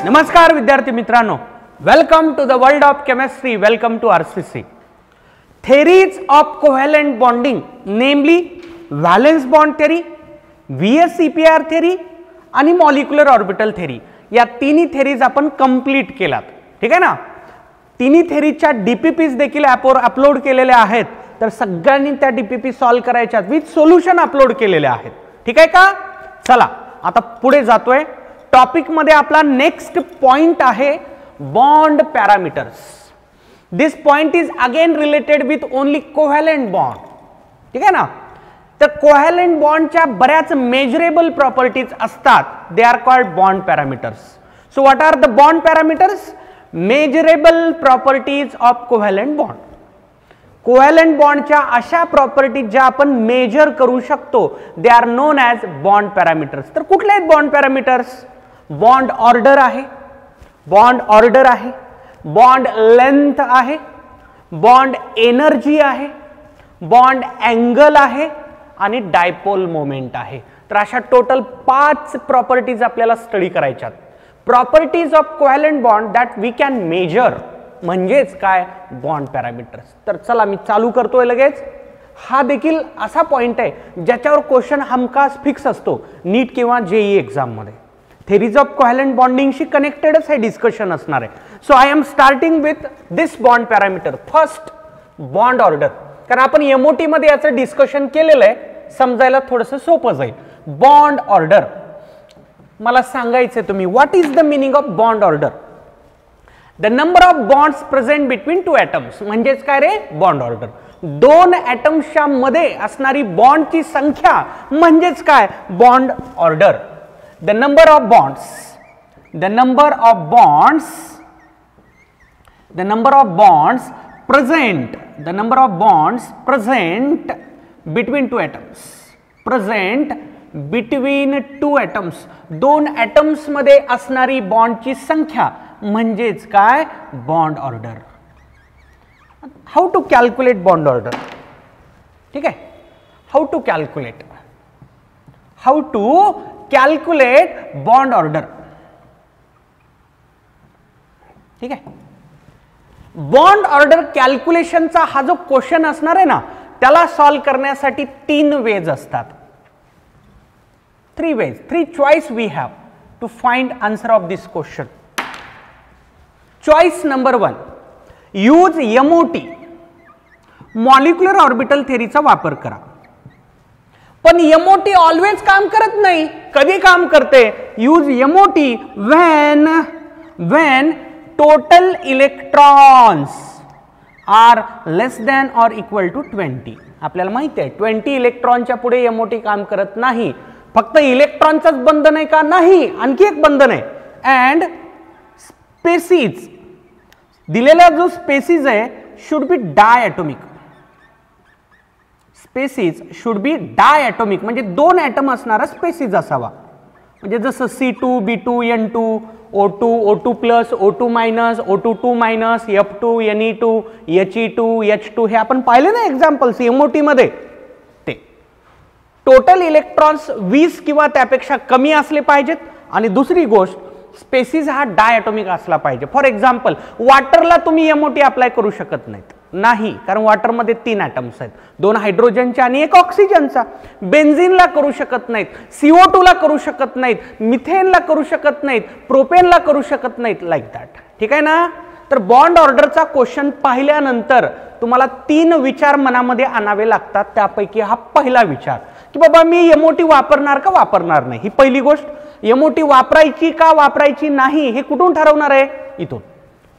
नमस्कार विद्यार्थी मित्रांनो, welcome to the world of chemistry. Welcome to RCC. Theories of covalent bonding, namely valence bond theory, VSEPR theory आणि molecular orbital theory, या तिन्ही theories आपण complete केलात. ठीक आहे ना. तिन्ही थेरीच्या DPPs देखील अपलोड केलेल्या आहेत, तर सगळ्यांनी त्या DPP सॉल्व करायच्या विथ सोल्युशन अपलोड केलेले आहेत. ठीक आहे का. चला आता पुढे जातोय. टॉपिक मध्ये आपला नेक्स्ट पॉइंट आहे bond parameters. This point is again related with only covalent bond. ठीक आहे ना. तर कोव्हॅलेंट बॉन्डच्या बऱ्याच मेजरेबल प्रॉपर्टीज असतात. They are called bond parameters. So what are the bond parameters? Measurable properties of covalent bond. Covalent बॉन्डच्या अशा properties ज्या आपण मेजर करू शकतो, they are known as bond parameters. तर कुठले आहेत बॉन्ड पॅरामीटर्स? बॉन्ड ऑर्डर आहे, बॉन्ड ऑर्डर आहे, बॉन्ड लेंथ आहे, बॉन्ड एनर्जी आहे, बॉन्ड अँगल आहे आणि डायपोल मोमेंट आहे. तर अशा टोटल 5 प्रॉपर्टीज आपल्याला स्टडी करायच्यात. Properties of covalent bond that we can measure, म्हणजेच काय? Bond parameters. तर चला मी चालू करतोय लगेच. हा देखील असा पॉइंट आहे ज्याच्यावर क्वेश्चन हमखास फिक्स असतो नीट किंवा JEE एक्झाम मध्ये. थेरीज ऑफ कोव्हॅलेंट बॉन्डिंगशी कनेक्टेडच हे डिस्कशन असणार आहे. So I am starting with this bond parameter. First, bond order. कारण आपण MOT मध्ये याचं डिस्कशन केलेलं आहे, समजायला थोडंसं सोपं जाईल. बॉन्ड ऑर्डर मला सांगायचं तुम्ही, what is the meaning of bond order? The number of bonds present between two atoms, म्हणजेच काय रे? Bond order. दोन ॲटम्सच्या मध्ये असणारी बॉन्डची संख्या म्हणजेच काय? Bond order. The number of bonds, the number of bonds present, the number of bonds present between two atoms, present between two atoms, दोन atoms मध्ये असणारी बॉन्डची संख्या म्हणजेच काय? Bond order. How to calculate bond order? ठीक आहे. How to calculate, how to calculate bond order. ठीक आहे. बॉन्ड ऑर्डर कॅल्क्युलेशनचा हा जो क्वेश्चन असणार आहे ना, त्याला सॉल्व करण्यासाठी 3 वेज असतात. 3 ways, 3 choice we have to find answer of this question. Choice number 1, use MOT, molecular orbital थेरीचा वापर करा. पण MOT ऑलवेज काम करत नाही. कधी काम करते? Use MOT when total electrons are less than or equal to 20. आपल्याला माहिती आहे 20 इलेक्ट्रॉनच्या पुढे MOT काम करत नाही. फक्त इलेक्ट्रॉनचाच बंधन आहे का? नाही, आणखी एक बंधन आहे. अँड स्पेसिस, दिलेला जो स्पेसिस आहे should be diatomic. Species should be diatomic, म्हणजे 2 ॲटम असणारा स्पेसिस असावा. म्हणजे जसं C2, B2, N2, O2, O2+, O2-, O2-2-, F2, Ne2, He2, H2, हे आपण पाहिले ना एक्झाम्पल्स MOT मध्ये. ते टोटल इलेक्ट्रॉन्स 20 किंवा त्यापेक्षा कमी असले पाहिजेत. आणि दुसरी गोष्ट, स्पेसिस हा डायॲटॉमिक असला पाहिजे. फॉर एक्झाम्पल, वॉटरला तुम्ही MOT अप्लाय करू शकत नाहीत. नाही, कारण वॉटरमध्ये 3 ॲटम्स आहेत, 2 हायड्रोजनचा आणि 1 ऑक्सिजनचा. बेन्झिनला करू शकत नाहीत, CO2 ला करू शकत नाहीत, मिथेनला करू शकत नाहीत, प्रोपेनला करू शकत नाहीत, लाईक दॅट. ठीक आहे ना. तर बॉन्ड ऑर्डरचा क्वेश्चन पाहिल्यानंतर तुम्हाला 3 विचार मनामध्ये आणावे लागतात. त्यापैकी हा पहिला विचार की बाबा मी MOT वापरणार का वापरणार नाही, ही पहिली गोष्ट. MOT वापरायची का वापरायची नाही हे कुठून ठरवणार आहे? इथून.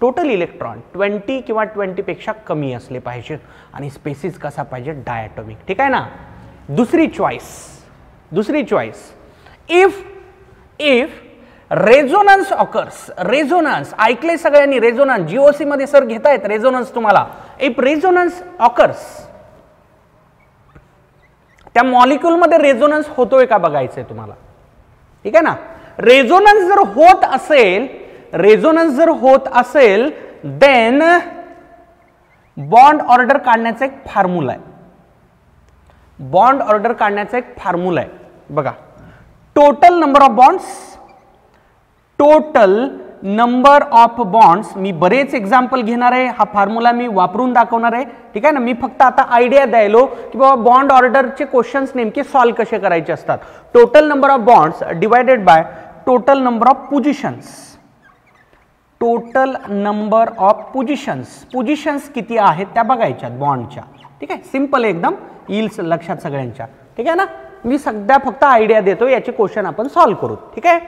टोटल इलेक्ट्रॉन 20 किंवा 20 पेक्षा कमी असले पाहिजे आणि स्पेसिस कसा पाहिजे? डायॲटॉमिक. ठीक आहे ना. दुसरी choice, if resonance occurs. Resonance ऐकले सगळ्यांनी? रेझोनन्स GOC मध्ये सर घेतायत रेझोनन्स तुम्हाला. इफ रेझोनन्स ऑकर्स, त्या मॉलिक्युल मध्ये रेझोनन्स होतोय का बघायचंय तुम्हाला. ठीक आहे ना. रेझोनन्स जर होत असेल देन बॉन्ड ऑर्डर काढण्याचा एक फॉर्म्युला आहे. बॉन्ड ऑर्डर काढण्याचा एक फॉर्म्युला आहे बघा. Total number of bonds, total number of bonds, मी बरेच एक्झाम्पल घेणार आहे, हा फॉर्म्युला मी वापरून दाखवणार आहे, ठीक आहे ना. मी फक्त आता आयडिया द्यायलो की बाबा बॉन्ड ऑर्डरचे क्वेश्चन्स नेमके सॉल्व्ह कसे करायचे असतात. Total number of bonds divided by total number of positions. Total number of positions किती आहेत त्या बघायच्या बॉन्डच्या, ठीक आहे. सिंपल एकदम येईल लक्षात सगळ्यांच्या, ठीक आहे ना. मी सध्या फक्त आयडिया देतो, याचे क्वेश्चन आपण सॉल्व्ह करू, ठीक आहे.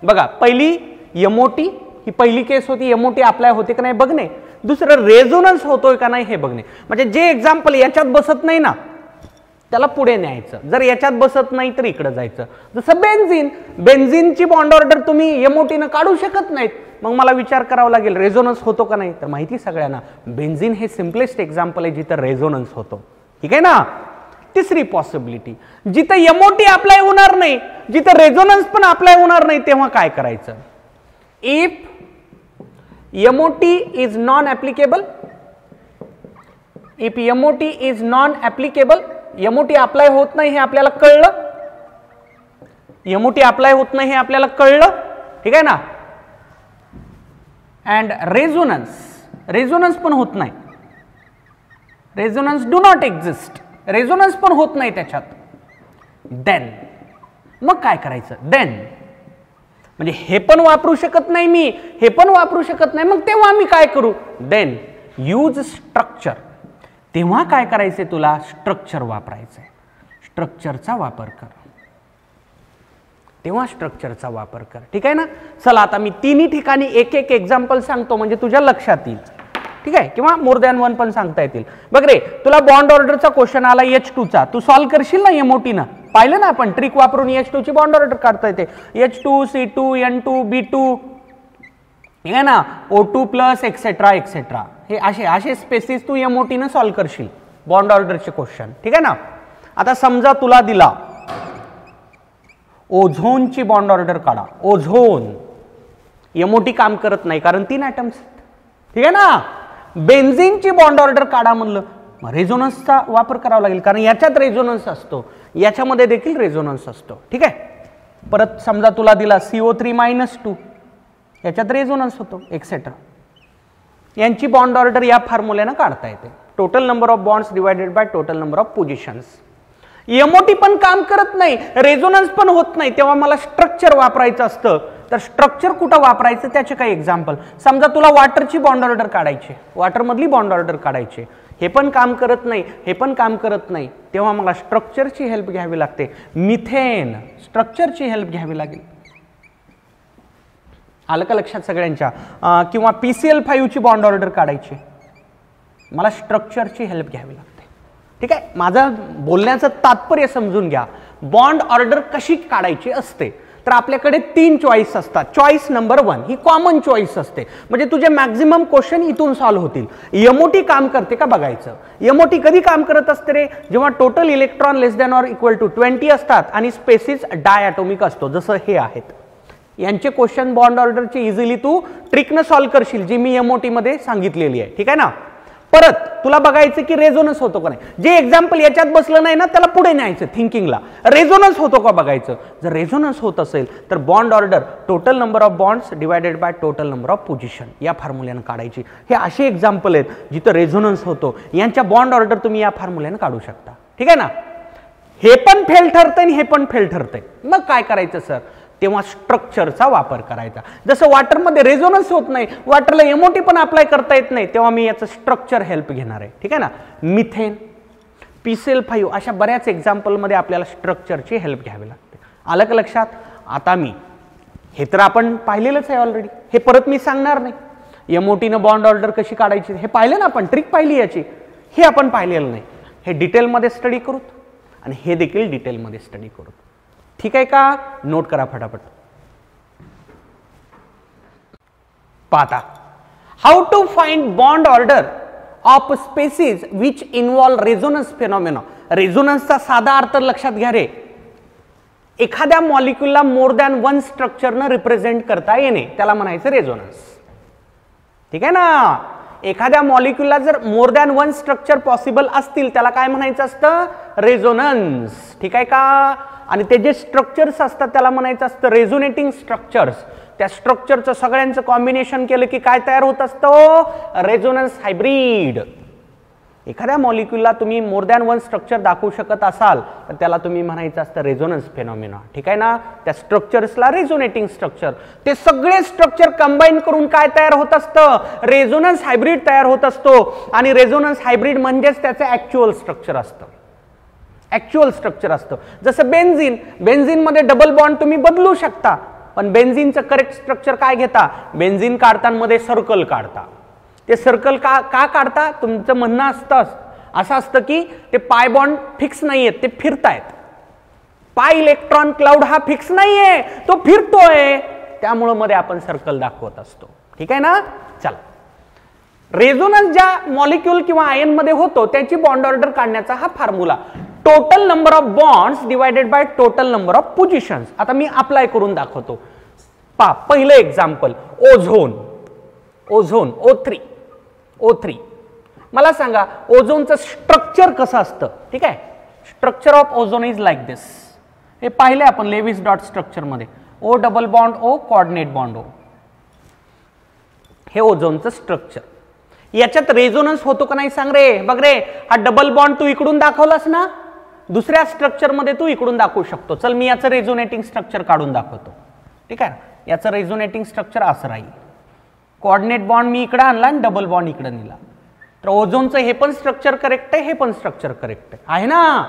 बघा, पहिली एमओटी, ही पहिली केस होती, एमओटी अप्लाय होते का नाही बघणे. दुसरं रेझोनन्स होतोय का नाही हे बघणे. म्हणजे जे एक्झाम्पल याच्यात बसत नाही ना त्याला पुढे न्यायचं, जर याच्यात बसत नाही तर इकडे जायचं. जसं बेन्झिनची बॉन्ड ऑर्डर तुम्ही एमओटीनं काढू शकत नाहीत, मग मला विचार करावा लागेल रेझोनन्स होतो का नाही. तर माहिती सगळ्यांना बेन्झिन हे सिम्पलेस्ट एक्झाम्पल आहे जिथं रेझोनन्स होतो, ठीक आहे ना. तिसरी पॉसिबिलिटी, जिथं एमओटी अप्लाय होणार नाही, जिथं रेझोनन्स पण अप्लाय होणार नाही, तेव्हा काय करायचं. If MOT is non applicable, if MOT is non applicable, MOT apply होत नाही हे आपल्याला कळलं, एमओटी अप्लाय होत नाही हे आपल्याला कळलं, ठीक आहे ना. अँड रेझोनन्स पण होत नाही, resonance do not exist, resonance पण होत नाही त्याच्यात. देन मग काय करायचं. देन म्हणजे हे पण वापरू शकत नाही मी, हे पण वापरू शकत नाही, मग तेव्हा मी काय करू. Then use structure. तेव्हा काय करायचंय तुला, स्ट्रक्चर वापरायचंय. स्ट्रक्चरचा वापर कर, तेव्हा स्ट्रक्चरचा वापर कर, ठीक आहे ना. चला आता मी तिन्ही ठिकाणी एक एक एक्झाम्पल सांगतो म्हणजे तुझ्या लक्षात येईल, ठीक आहे. किंवा मोर दॅन वन पण सांगता येतील. बघ रे, तुला बॉन्ड ऑर्डरचा क्वेश्चन आला H2 चा, तू सॉल्व्ह करशील ना एमओटीनं. पाहिलं ना आपण ट्रिक वापरून H2 ची बॉन्ड ऑर्डर काढता येते. H2 C2 N2 B2, ठीक आहे ना, O2 प्लस एक्सेट्रा एक्सेट्रा, हे असे स्पेसिस तू एमओटीनं सॉल्व्ह करशील बॉन्ड ऑर्डरचे क्वेश्चन, ठीक आहे ना. आता समजा तुला दिला ओझोनची बॉन्ड ऑर्डर काढा. ओझोन, एमओटी काम करत नाही कारण 3 ॲटम्स, ठीक आहे ना. बेन्झिनची बॉन्ड ऑर्डर काढा म्हणलं, रेझोनन्सचा वापर करावा लागेल कारण याच्यात रेझोनन्स असतो, याच्यामध्ये देखील रेझोनन्स असतो, ठीक आहे. परत समजा तुला दिला CO3-2, याच्यात रेझोनन्स होतो एक्सेट्रा. यांची बॉन्ड ऑर्डर या फॉर्म्युल्यानं काढता येते. Total number of bonds divided by total number of positions. MOT पण काम करत नाही, रेझोनन्स पण होत नाही, तेव्हा मला स्ट्रक्चर वापरायचं असतं. तर स्ट्रक्चर कुठं वापरायचं त्याचे काही एक्झाम्पल. समजा तुला वॉटरची बॉन्ड ऑर्डर काढायची, वॉटरमधली बॉन्ड ऑर्डर काढायची, हे पण काम करत नाही, हे पण काम करत नाही, तेव्हा मला स्ट्रक्चरची हेल्प घ्यावी लागते. मिथेन, स्ट्रक्चरची हेल्प घ्यावी लागेल. आलं का लक्षात सगळ्यांच्या. किंवा PCl5 ची बॉन्ड ऑर्डर काढायची, मला स्ट्रक्चरची हेल्प घ्यावी लागते, ठीक आहे. माझं बोलण्याचं तात्पर्य समजून घ्या. बॉन्ड ऑर्डर कशी काढायची असते तर आपल्याकडे 3 चॉईस असतात. चॉईस नंबर 1 ही कॉमन चॉईस असते, म्हणजे तुझे मॅक्झिमम क्वेश्चन इथून सॉल्व्ह होतील. एमओटी काम करते का बघायचं. एमओटी कधी काम करत असते रे, जेव्हा total electron less than or equal to 20 असतात आणि स्पेसिस डायॲटॉमिक असतो, जसं हे आहेत. यांचे क्वेश्चन बॉन्ड ऑर्डरचे इझिली तू ट्रिकनं सॉल्व्ह करशील, जी मी एमओटी मध्ये सांगितलेली आहे, ठीक आहे ना. परत तुला बघायचं की रेझोनन्स होतो का नाही. जे एक्झाम्पल याच्यात बसलं नाही ना त्याला पुढे न्यायचं थिंकिंगला. रेझोनन्स होतो का बघायचं. जर रेझोनन्स होत असेल तर bond order total number of bonds divided by total number of position या फॉर्म्युल्यानं काढायची. हे असे एक्झाम्पल आहेत जिथं रेझोनन्स होतो. यांच्या बॉन्ड ऑर्डर तुम्ही या फॉर्म्युल्यानं काढू शकता, ठीक आहे ना. हे पण फेल ठरतंय आणि हे पण फेल ठरतंय, मग काय करायचं सर. तेव्हा स्ट्रक्चरचा वापर करायचा. जसं वॉटरमध्ये रेझोनन्स होत नाही, वॉटरला एमओटी पण अप्लाय करता येत नाही, तेव्हा मी याचं स्ट्रक्चर हेल्प घेणार आहे, ठीक आहे ना. मिथेन, PCl5 अशा बऱ्याच एक्झाम्पलमध्ये आपल्याला स्ट्रक्चरची हेल्प घ्यावी लागते. आलं का लक्षात. आता मी हे तर आपण पाहिलेलंच आहे ऑलरेडी, हे परत मी सांगणार नाही. एमओटीनं बॉन्ड ऑर्डर कशी काढायची हे पाहिलं ना आपण, ट्रिक पाहिली याची, हे आपण पाहिलेलं नाही. हे डिटेलमध्ये स्टडी करूत आणि हे देखील डिटेलमध्ये स्टडी करूत, ठीक आहे का. नोट करा फटाफट. पाहता, how to find bond order of species which involve resonance phenomena. रेझोनन्सचा साधा अर्थ लक्षात घ्या रे. एखाद्या मॉलिक्यूलला मोर दॅन 1 स्ट्रक्चरनं रिप्रेझेंट करता येणे त्याला म्हणायचं रेझोनन्स, ठीक आहे ना. एखाद्या मॉलिक्यूलला जर मोर दॅन 1 स्ट्रक्चर पॉसिबल असतील त्याला काय म्हणायचं असतं, रेझोनन्स, ठीक आहे का. आणि ते जे स्ट्रक्चर्स असतात त्याला म्हणायचं असतं रेझोनेटिंग स्ट्रक्चर्स. त्या स्ट्रक्चरचं सगळ्यांचं कॉम्बिनेशन केलं की काय तयार होत असतं? Resonance hybrid. एखाद्या मॉलिक्यूलला तुम्ही मोर दॅन वन स्ट्रक्चर दाखवू शकत असाल तर त्याला तुम्ही म्हणायचं असतं रेझोनन्स फेनॉमेना. ठीक आहे ना? त्या स्ट्रक्चर्सला रेझोनेटिंग स्ट्रक्चर. ते सगळे स्ट्रक्चर कंबाईन करून काय तयार होत असतं? रेझोनन्स हायब्रिड तयार होत असतो. आणि रेझोनन्स हायब्रिड म्हणजेच त्याचं ऍक्च्युअल स्ट्रक्चर असतं. ऍक्च्युअल स्ट्रक्चर असतं. जसं बेन्झिन, बेन्झिनमध्ये डबल बॉन्ड तुम्ही बदलू शकता, पण बेन्झिनचं करेक्ट स्ट्रक्चर काय घेता? बेन्झिन काढताना सर्कल काढता. ते सर्कल का काढता? तुमचं म्हणणं असं असतं की ते पाय बॉन्ड फिक्स नाहीयेत, ते फिरतायत. पाय इलेक्ट्रॉन क्लाउड हा फिक्स नाहीये, तो फिरतोय, त्यामुळे मध्ये आपण सर्कल दाखवत असतो. ठीक आहे ना? चला, रेझोनन्स ज्या मॉलिक्यूल किंवा आयन मध्ये होतो त्याची बॉन्ड ऑर्डर काढण्याचा हा formula. Total number of bonds divided by total number of positions. आता मी अप्लाय करून दाखवतो. पहिलं एक्झाम्पल, ओझोन. Ozone O3. मला सांगा ओझोनचं स्ट्रक्चर कसं असतं? ठीक आहे, structure of ozone is like this. हे पाहिले आपण लेविस डॉट स्ट्रक्चर मध्ये. O double bond O, coordinate bond O. हे ओझोनचं स्ट्रक्चर. याच्यात रेझोनन्स होतो का नाही सांग रे? बघ रे, हा डबल बॉन्ड तू इकडून दाखवलास ना, दुसऱ्या स्ट्रक्चर मध्ये तू इकडून दाखवू शकतो. चल, मी याचं रेझोनेटिंग स्ट्रक्चर काढून दाखवतो. ठीक आहे, याचं रेझोनेटिंग स्ट्रक्चर असं राहील. कोऑर्डिनेट बॉन्ड मी इकडे आणला आणि डबल बॉन्ड इकडे नेला. तर ओझोनचं हे पण स्ट्रक्चर करेक्ट आहे, हे पण स्ट्रक्चर करेक्ट आहे ना?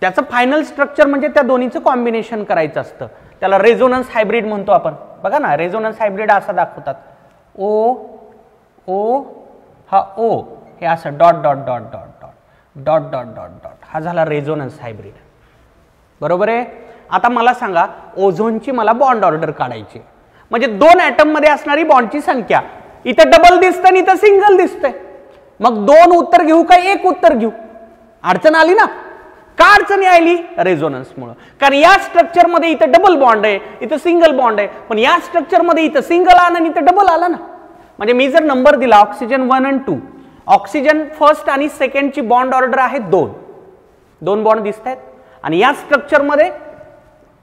त्याचं फायनल स्ट्रक्चर म्हणजे त्या दोन्हीचं कॉम्बिनेशन करायचं असतं. त्याला रेझोनन्स हायब्रिड म्हणतो आपण. बघा ना, रेझोनन्स हायब्रिड असा दाखवतात. ओ ओ हा O, हे असं dot dot dot dot dot dot dot dot dot. हा झाला रेझोनन्स हायब्रिड. बरोबर आहे? आता मला सांगा, ओझोनची मला बॉन्ड ऑर्डर काढायची. म्हणजे दोन ऍटम मध्ये असणारी बॉन्डची संख्या. इथं डबल दिसतं आणि इथं सिंगल दिसतंय. मग दोन उत्तर घेऊ का एक उत्तर घेऊ? अडचण आली ना? का अडचणी आली? रेझोनन्स मुळे. कारण या स्ट्रक्चर मध्ये इथं डबल बॉन्ड आहे, इथं सिंगल बॉन्ड आहे, पण या स्ट्रक्चर मध्ये इथं सिंगल आला आणि इथं डबल आला ना. म्हणजे मी जर नंबर दिला ऑक्सिजन 1 आणि 2, ऑक्सिजन फर्स्ट आणि सेकंडची बॉन्ड ऑर्डर आहे 2. 2 बॉन्ड दिसत आहेत आणि या स्ट्रक्चर मध्ये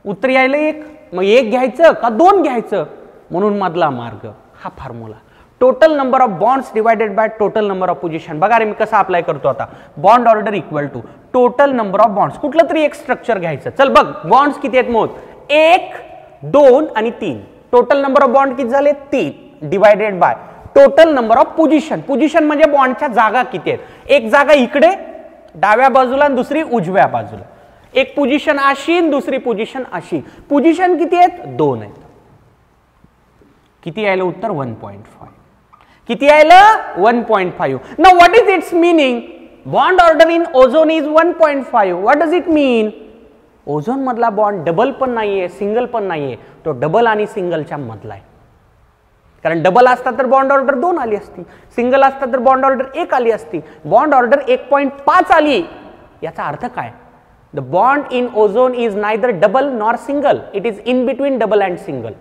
उत्तर यायला 1. मग 1 घ्यायचं का 2 घ्यायचं? म्हणून मधला मार्ग हा formula. Total number of bonds divided by total number of position. बघा रे, मी कसं अप्लाय करतो आता. Bond order equal to total number of bonds. कुठलं तरी एक स्ट्रक्चर घ्यायचं. चल बघ, बॉन्ड्स किती आहेत? मोज. 1, 2 आणि 3. टोटल नंबर ऑफ बॉन्ड किती झाले? 3 divided by total number of position. Position म्हणजे बॉन्डच्या जागा किती आहेत. एक जागा इकडे डाव्या बाजूला आणि दुसरी उजव्या बाजूला. एक पोझिशन अशी आणि दुसरी पोझिशन अशी. पोझिशन किती आहेत? 2 आहेत. किती यायला उत्तर? 1.5. किती यायला? 1.5. Now what is it's meaning? Bond order in ozone is 1.5. What does it mean? Ozone मधला बॉन्ड डबल पण नाहीये, सिंगल पण नाहीये, तो डबल आणि सिंगलच्या मधला आहे. कारण डबल असता तर बॉन्ड ऑर्डर 2 आली असती, सिंगल असता तर बॉन्ड ऑर्डर 1 आली असती. बॉन्ड ऑर्डर 1.5 आली. याचा अर्थ काय? The bond in ozone is neither double nor single. It is in between double and single.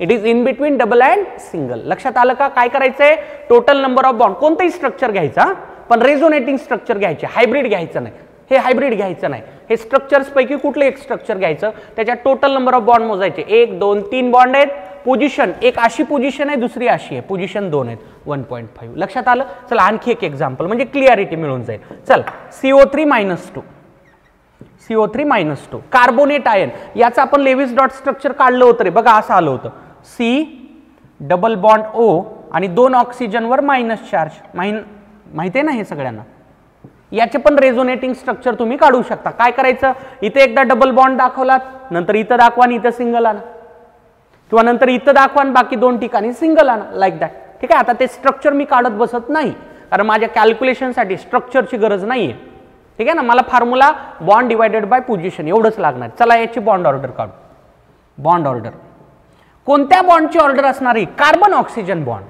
It is in between double and single. लक्षात आलं का? काय करायचंय? Total number of bond. कोणतंही स्ट्रक्चर घ्यायचा, पण रेझोनेटिंग स्ट्रक्चर घ्यायचे. हायब्रिड घ्यायचं नाही. हे हायब्रिड घ्यायचं नाही. हे स्ट्रक्चर्स पैकी कुठलं एक स्ट्रक्चर घ्यायचं, त्याच्या टोटल नंबर ऑफ बॉन्ड मोजायचे. 1, 2, 3 बॉन्ड आहेत. पोझिशन एक अशी पोझिशन आहे, दुसरी अशी आहे. पोझिशन 2 आहेत. 1.5. लक्षात आलं? चला, आणखी एक एक्झाम्पल म्हणजे क्लिअरिटी मिळून जाईल. चल, CO3-2. CO3-2 carbonate ion. याचं आपण लेविस डॉट स्ट्रक्चर काढलं होतं रे. बघा, असं आलं होतं. C डबल बॉन्ड O आणि 2 ऑक्सिजनवर मायनस चार्ज. माहिती आहे ना हे सगळ्यांना? याचे पण रेझोनेटिंग स्ट्रक्चर तुम्ही काढू शकता. काय करायचं? इथे एकदा डबल बॉन्ड दाखवलात, नंतर इथं दाखवा आणि इथं सिंगल आणा, किंवा नंतर इथं दाखवा आणि बाकी 2 ठिकाणी सिंगल आणा. Like that. ठीक आहे? आता ते स्ट्रक्चर मी काढत बसत नाही, कारण माझ्या कॅल्क्युलेशनसाठी स्ट्रक्चरची गरज नाहीये. ठीक आहे ना? मला formula bond divided by position एवढंच लागणार. चला, याची बॉन्ड ऑर्डर काढू. बॉन्ड ऑर्डर कोणत्या बॉन्डची ऑर्डर असणार आहे? Carbon oxygen bond.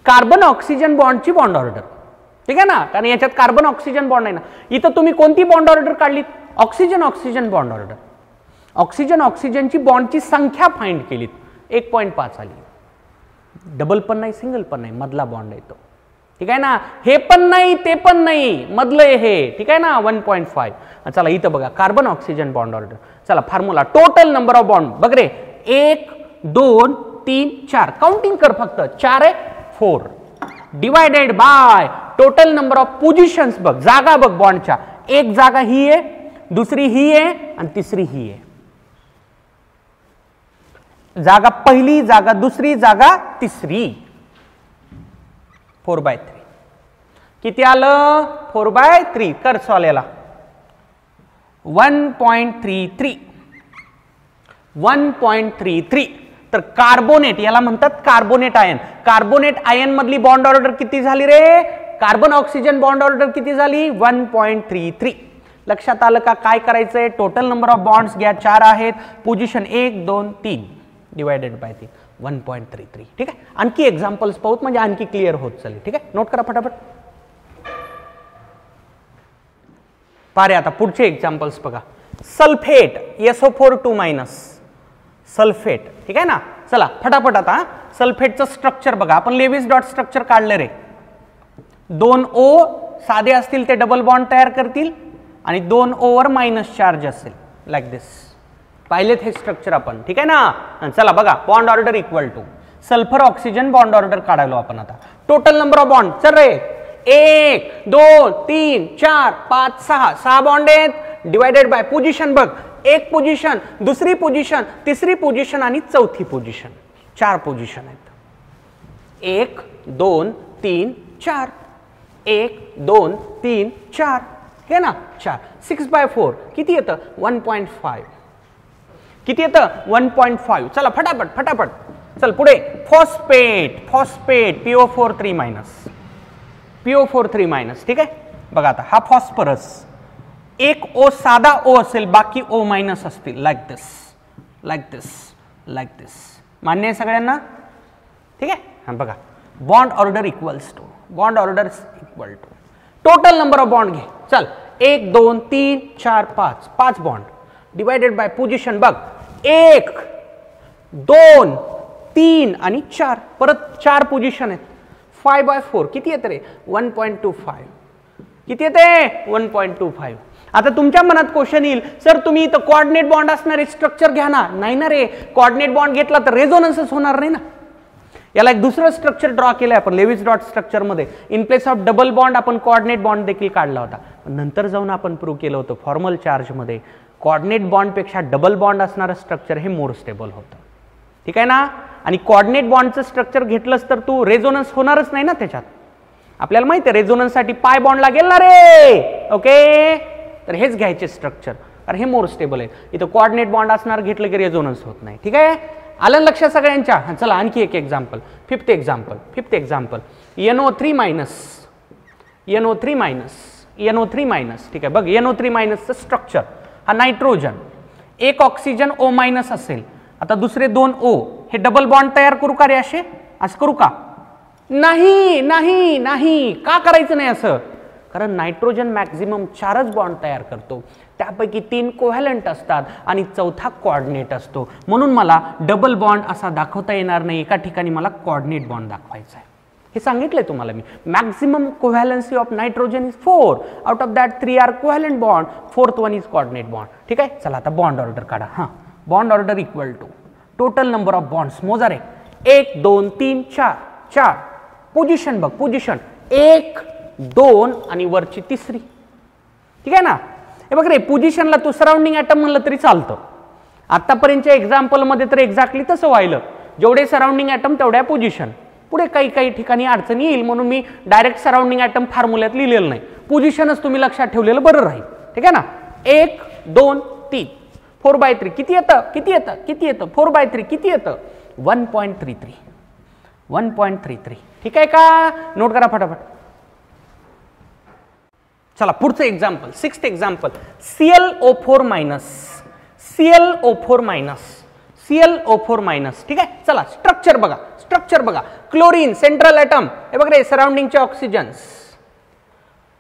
Carbon oxygen बॉन्डची बॉन्ड ऑर्डर. ठीक आहे ना? कारण याच्यात कार्बन ऑक्सिजन बॉन्ड आहे ना. इथं तुम्ही कोणती बॉन्ड ऑर्डर काढली? Oxygen oxygen bond order. Oxygen ऑक्सिजनची बॉन्डची संख्या फाइंड केलीत. 1.5 आली. डबल पण नाही, सिंगल पण नाही, मधला बॉन्ड आहे तो. ठीक आहे ना? हे पण नाही, ते पण नाही, मधलं आहे हे. ठीक आहे ना? 1.5. चला, इथं बघा, कार्बन ऑक्सिजन बॉन्ड ऑर्डर. चला, formula total number of bond. बघ रे, 1, 2 3 4 काउंटिंग कर फक्त 4 आहे 4 divided by total number of positions बघ जागा बघ बॉन्डच्या एक जागा ही आहे दुसरी ही आहे आणि तिसरी ही आहे जागा पहिली जागा दुसरी जागा तिसरी 4/3 किती आलं 4/3 कर सॉल्व याला 1.33 तर कार्बोनेट याला म्हणतात कार्बोनेट आयन मधली बॉन्ड ऑर्डर किती झाली रे कार्बन ऑक्सिजन बॉन्ड ऑर्डर किती झाली 1.33 लक्षात आलं का काय करायचंय टोटल नंबर ऑफ बॉन्ड्स घ्या 4 आहेत पोझिशन 1 2 3 डिवायडेड बाय 3 1.33 ठीक आहे आणखी एक्झाम्पल्स पाहूत म्हणजे आणखी क्लिअर होत चालेल ठीक आहे नोट करा फटाफट पारे आता पुढचे एक्झाम्पल्स बघा सल्फेट SO4 सल्फेट ठीक आहे ना चला फटाफट आता सल्फेटचं स्ट्रक्चर बघा आपण लेविस डॉट स्ट्रक्चर काढले रे 2 O साधे असतील ते डबल बॉन्ड तयार करतील आणि 2 O वर मायनस चार्ज असेल लाईक दिस पाहिलेत हे स्ट्रक्चर आपण ठीक आहे ना चला बघा bond order equal to sulphur oxygen bond order काढायलो आपण आता टोटल नंबर ऑफ बॉन्ड चल रे 1 2 3 4 5 6 बॉन्ड आहेत डिवायडेड बाय पोझिशन बघ एक पोझिशन दुसरी पोझिशन तिसरी पोझिशन आणि चौथी पोझिशन 4 पोझिशन आहेत 1 2 3 4 1 2 3 4 हे ना 4 6/4 किती येतं 1.5 किती येतं 1.5 चला फटाफट चल पुढे फॉस्फेट PO4 ठीक आहे बघा आता हा फॉस्फरस एक O साधा O असेल बाकी O मायनस असतील लाईक दिस मान्य आहे सगळ्यांना ठीक आहे हा बघा bond order equal to total number of bond घे चल 1 2 3 4 5 बॉन्ड डिवायडेड बाय पोझिशन बघ 1 2 3 आणि 4 परत 4 पोझिशन आहेत 5/4 किती येते रे 1.25 किती येते 1.25 आता तुमच्या मनात क्वेश्चन येईल सर तुम्ही इथं कोऑर्डिनेट बॉन्ड असणारे स्ट्रक्चर घ्या ना नाही ना रे कोऑर्डिनेट बॉन्ड घेतला तर रेझोनन्सच होणार नाही ना याला एक दुसरं स्ट्रक्चर ड्रॉ केलंय आपण लेविस डॉट स्ट्रक्चर मध्ये in place of double bond आपण कोऑर्डिनेट बॉन्ड देखील काढला होता नंतर जाऊन आपण प्रूव्ह केलं होतं फॉर्मल चार्ज मध्ये कोऑर्डिनेट बॉन्ड पेक्षा डबल बॉन्ड असणारं स्ट्रक्चर हे मोर स्टेबल होतं ठीक आहे ना आणि कोऑर्डिनेट बॉन्डचं स्ट्रक्चर घेतलंस तर तू रेझोनन्स होणारच नाही ना त्याच्यात आपल्याला माहिती आहे रेझोनन्स साठी पाय बॉन्ड लागेल ना रे ओके तर हेच घ्यायचे स्ट्रक्चर कारण हे मोर स्टेबल आहे इथं कोऑर्डिनेट बॉन्ड असणार घेतलं की रेझोनन्स होत नाही ठीक आहे आलं लक्षात सगळ्यांच्या चला आणखी एक एक्झाम्पल फिफ्थ एक्झाम्पल NO3 ठीक आहे बघ NO3 चं स्ट्रक्चर हा नायट्रोजन एक ऑक्सिजन O- असेल आता दुसरे 2 O हे डबल बॉन्ड तयार करू का रे असे असं करू का नाही का करायचं नाही असं कारण नायट्रोजन मॅक्झिमम 4च बॉन्ड तयार करतो त्यापैकी 3 कोव्हॅलंट असतात आणि चौथा कोऑर्डिनेट असतो म्हणून मला डबल बॉन्ड असा दाखवता येणार नाही एका ठिकाणी मला कोऑर्डिनेट बॉन्ड दाखवायचा आहे हे सांगितलंय तुम्हाला मी maximum covalency of nitrogen is 4 out of that 3 are covalent bond 4th one is coordinate bond ठीक आहे चला आता बॉन्ड ऑर्डर काढा हां bond order equal to total number of bonds मोजा रे 1 2 3 4 पोझिशन बघ पोझिशन 1 2 आणि वरची तिसरी ठीक आहे ना हे बघ रे पोझिशनला तू सराउंडिंग ॲटम म्हणलं तरी चालतं आतापर्यंतच्या एक्झाम्पल मध्ये तर एक्झॅक्टली तसं व्हायलं जेवढे सराउंडिंग ॲटम तेवढ्या पोझिशन पुढे काही ठिकाणी अडचण येईल म्हणून मी डायरेक्ट सराउंडिंग ॲटम फॉर्म्युल्यात लिहिलेलं नाही पोझिशनच तुम्ही लक्षात ठेवलेलं बरं राहील ठीक आहे ना 1 2 3 4/3 किती येतं 4/3 किती येतं 1.33 ठीक आहे का नोट करा फटाफट चला पुढचं एक्झाम्पल 6th एक्झाम्पल ClO4 ठीक आहे चला स्ट्रक्चर बघा क्लोरीन सेंट्रल ॲटम हे बघ रे सराउंडिंगचे ऑक्सिजन्स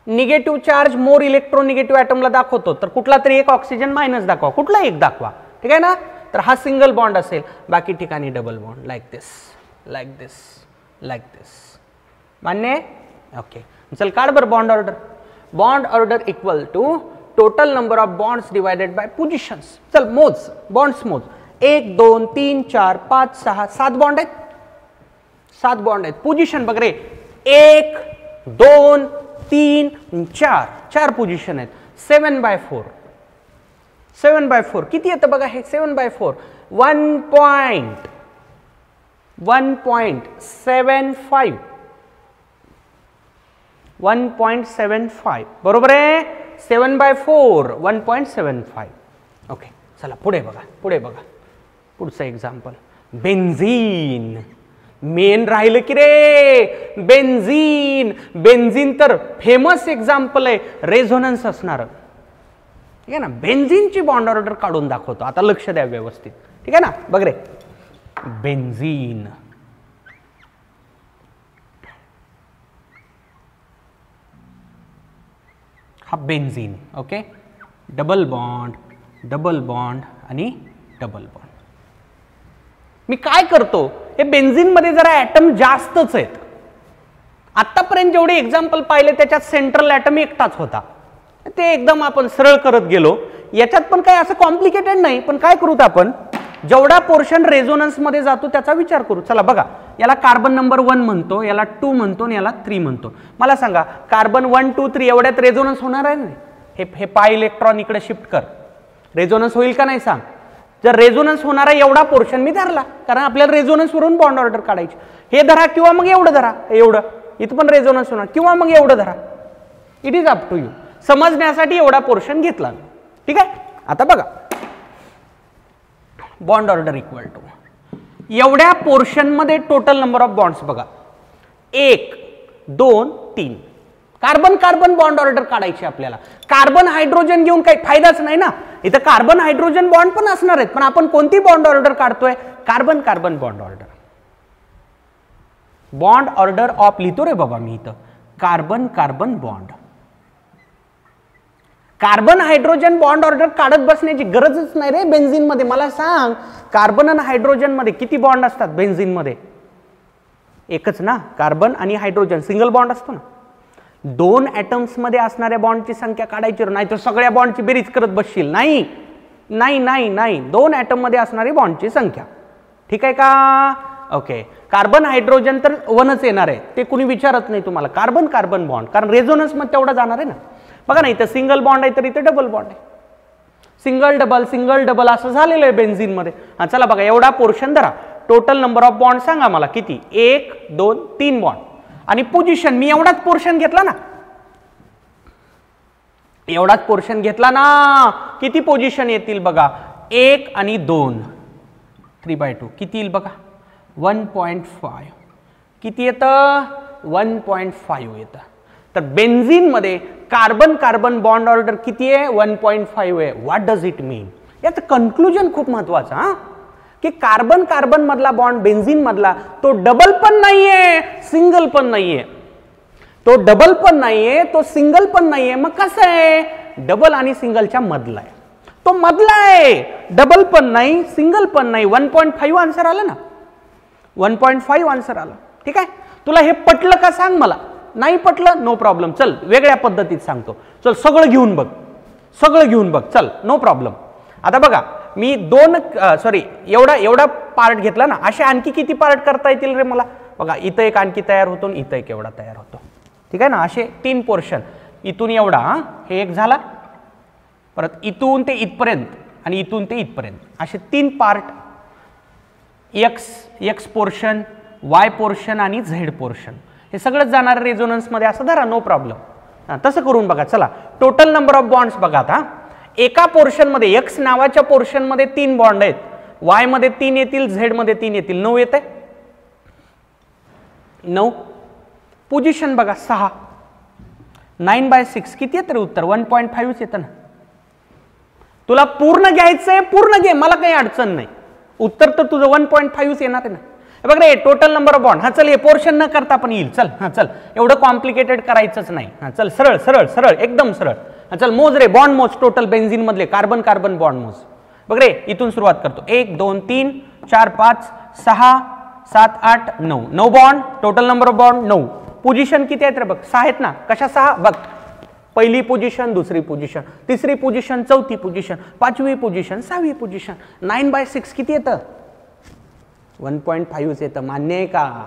निगेटिव्ह चार्ज मोर इलेक्ट्रोनिगेटिव्ह ॲटमला दाखवतो तर कुठला तरी एक ऑक्सिजन मायनस दाखवा कुठला एक दाखवा ठीक आहे ना तर हा सिंगल बॉन्ड असेल बाकी ठिकाणी डबल बॉन्ड लाईक दिस मान्य ओके चल काढ बर bond order equal to total number of bonds divided by positions चल मोज बॉन्ड्स मोज 1 2 3 4 5 6 7 बॉन्ड आहेत, 7 बॉन्ड आहेत. पोझिशन बघ रे, 1 2 3 4 4 पोझिशन आहेत. 7/4 7/4 किती येतं बघा हे 7/4 1.75 1.75 बरोबर आहे. 7/4 1.75. ओके चला पुढे बघा, पुढे बघा पुढचं एक्झाम्पल. बेन्झीन मेन राहिलं की रे, बेन्झीन. बेन्झीन तर फेमस एक्झाम्पल आहे रेझोनन्स असणार. ठीक आहे ना. बेन्झीनची बॉन्ड ऑर्डर काढून दाखवतो. आता लक्ष द्या व्यवस्थित. ठीक आहे ना. बघ रे, बेन्झीन हा बेन्झीन. ओके, डबल बॉन्ड आणि डबल बॉन्ड. मी काय करतो, हे बेन्झीन मध्ये जरा ऍटम जास्तच आहेत. आतापर्यंत जेवढे एक्झाम्पल पाहिले त्याच्यात सेंट्रल ऍटम एकटाच होता. ते एकदम आपण सरळ करत गेलो. याच्यात पण काय असं कॉम्प्लिकेटेड नाही. पण काय करूत आपण, जेवढा पोर्शन रेझोनन्स मध्ये जातो त्याचा विचार करू. चला बघा, याला कार्बन नंबर 1 म्हणतो, याला 2 म्हणतो आणि याला 3 म्हणतो. मला सांगा कार्बन 1 2 3 एवढ्यात रेझोनन्स होणार आहे ना? हे पाय इलेक्ट्रॉन इकडे शिफ्ट कर, रेझोनन्स होईल का नाही सांग. जर रेझोनन्स होणारा एवढा पोर्शन मी धरला, कारण आपल्याला रेझोनन्स वरून बॉन्ड ऑर्डर काढायची. हे धरा किंवा मग एवढं धरा, एवढं इथं पण रेझोनन्स होणार, किंवा मग एवढं धरा. It is up to you. समजण्यासाठी एवढा पोर्शन घेतला. ठीक आहे. आता बघा, बॉन्ड ऑर्डर इक्वल टू एवढ्या पोर्शन मध्ये टोटल नंबर ऑफ बॉन्ड्स बघा, 1 2 3. कार्बन कार्बन बॉन्ड ऑर्डर काढायची आपल्याला. कार्बन हायड्रोजन घेऊन काही फायदाच नाही ना. इथं कार्बन हायड्रोजन बॉन्ड पण असणार आहेत, पण आपण कोणती बॉन्ड ऑर्डर काढतोय, carbon carbon bond order. Bond order of लिहितो रे बाबा मी इथं, carbon carbon bond. Carbon hydrogen bond order काढत बसण्याची गरजच नाही रे बेन्झीन मध्ये. मला सांग, कार्बन आणि हायड्रोजन मध्ये किती बॉन्ड असतात बेन्झीन मध्ये? एकच ना, कार्बन आणि हायड्रोजन सिंगल बॉन्ड असतो ना. 2 ऍटम्स मध्ये असणाऱ्या बॉन्डची संख्या काढायची, नाही तर सगळ्या बॉन्डची बेरीज करत बसशील. नाही नाही नाही नाही, 2 ऍटम मध्ये असणारी बॉन्डची संख्या. ठीक आहे का? ओके. कार्बन हायड्रोजन तर 1च येणार आहे, ते कुणी विचारत नाही तुम्हाला. कार्बन कार्बन बॉन्ड, कारण रेझोनन्स मध्ये तेवढा जाणार आहे ना. बघा ना, इथं सिंगल बॉन्ड आहे तर इथं डबल बॉन्ड आहे. सिंगल डबल असं झालेलं आहे बेन्झीन मध्ये. चला बघा, एवढा पोर्शन धरा. टोटल नंबर ऑफ बॉन्ड सांगा मला किती? 1 2 3 बॉन्ड. आणि पोझिशन मी एवढाच पोर्शन घेतला ना, एवढाच पोर्शन घेतला ना. किती पोझिशन येतील बघा? 1 आणि 2, 3/2 किती येईल बघा? 1.5. किती येतं? 1.5 येतं. तर बेन्झीन मध्ये कार्बन कार्बन बॉन्ड ऑर्डर किती आहे? 1.5 आहे. व्हॉट डज इट मीन? याचं कन्क्लुजन खूप महत्वाचं हा, की कार्बन कार्बन मधला बॉन्ड बेन्झीन मधला तो डबल पण नाहीये, सिंगल पण नाहीये. तो डबल पण नाहीये, तो सिंगल पण नाहीये. मग कसं आहे? डबल आणि सिंगलच्या मधला आहे. तो मधला आहे, डबल पण नाही, सिंगल पण नाही. 1.5 आन्सर आलं ना, 1.5 आन्सर आलं. ठीक आहे. तुला हे पटलं का सांग मला. नाही पटलं नो प्रॉब्लेम, चल वेगळ्या पद्धतीत सांगतो. चल सगळं घेऊन बघ, सगळं घेऊन बघ, चल नो प्रॉब्लेम. आता बघा, मी एवढा पार्ट घेतला ना. असे आणखी किती पार्ट करता येतील रे मला? बघा, इथं एक आणखी तयार होतो, इथं एक एवढा तयार होतो. ठीक आहे ना. असे 3 पोर्शन. इथून एवढा, हे एक झाला, परत इथून ते इथपर्यंत आणि इथून ते इथपर्यंत, असे 3 part. X portion, Y portion आणि झेड पोर्शन, हे सगळंच जाणार रेझोनन्स मध्ये. असं धरा, नो प्रॉब्लेम. तसं करून बघा. चला, टोटल नंबर ऑफ बॉन्ड्स बघा. आता एका पोर्शन मध्ये, एक्स नावाच्या पोर्शन मध्ये 3 बॉन्ड आहेत. वाय मध्ये 3 येतील, झेड मध्ये 3 येतील. 9 येते. 9. पोझिशन बघा 6. 9/6 किती येतं रे उत्तर? 1.5 येतं ना. तुला पूर्ण घ्यायचंय, पूर्ण घे, मला काही अडचण नाही. उत्तर तर तुझं 1.5 येणार आहे ना. बघ रे, टोटल नंबर ऑफ बॉन्ड. हा चल, हे पोर्शन न करता पण येईल. चल, हा चल, एवढं कॉम्प्लिकेटेड करायचंच नाही. हा चल, सरळ सरळ सरळ, एकदम सरळ. हा चल, मोज रे, बॉन्ड मोज. टोटल बेन्झीन मधले कार्बन कार्बन बॉन्ड मोज. बघ रे, इथून सुरुवात करतो. 1 2 3 4 5 6 7 8 9. 9 bond. Total number of bond 9. Position किती आहेत रे? बघ 6 आहेत ना. कशा 6? बघ, पहिली पोझिशन, दुसरी पोझिशन, तिसरी पोझिशन, चौथी पोझिशन, पाचवी पोझिशन, सहावी पोझिशन. 9/6 किती येतं? 1.5 येतं. मान्य आहे का?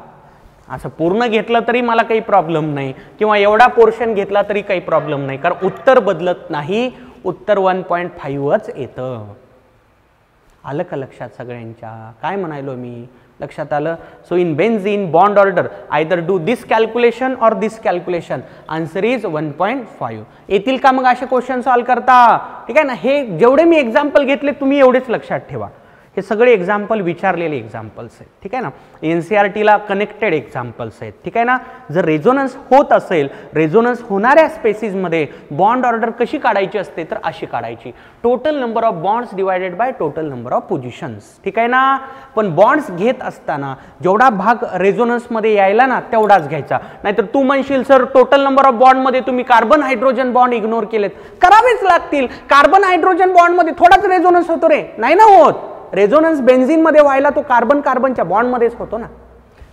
असं पूर्ण घेतलं तरी मला काही प्रॉब्लेम नाही, किंवा एवढा पोर्शन घेतला तरी काही प्रॉब्लेम नाही, कारण उत्तर बदलत नाही, उत्तर 1.5च येतं. आलं का लक्षात सगळ्यांच्या? काय म्हणायलो मी? लक्षात आलं? So in benzene bond order either do this calculation और दिस कॅल्क्युलेशन, आन्सर इज 1.5. येतील का मग असे क्वेश्चन सॉल्व करता? ठीक आहे ना. हे जेवढे मी एक्झाम्पल घेतले तुम्ही एवढेच लक्षात ठेवा. हे सगळे एक्झाम्पल विचारलेले एक्झाम्पल्स आहेत. ठीक आहे ना. एनसीईआरटीला कनेक्टेड एक्झाम्पल्स आहेत. ठीक आहे ना. जर रेझोनन्स होत असेल, रेझोनन्स होणाऱ्या स्पेसिसमध्ये बॉन्ड ऑर्डर कशी काढायची असते तर अशी काढायची, total number of bonds divided by total number of positions. ठीक आहे ना. पण बॉन्ड्स घेत असताना जेवढा भाग रेझोनन्समध्ये यायला ना तेवढाच घ्यायचा. नाहीतर तू म्हणशील सर टोटल नंबर ऑफ बॉन्डमध्ये तुम्ही कार्बन हायड्रोजन बॉन्ड इग्नोर केलेत. करावेच लागतील. कार्बन हायड्रोजन बॉन्डमध्ये थोडाच रेझोनन्स होतो रे, नाही ना होत. रेझोनन्स बेन्झीन मध्ये व्हायला तो कार्बन कार्बनच्या बॉन्ड मध्येच होतो ना.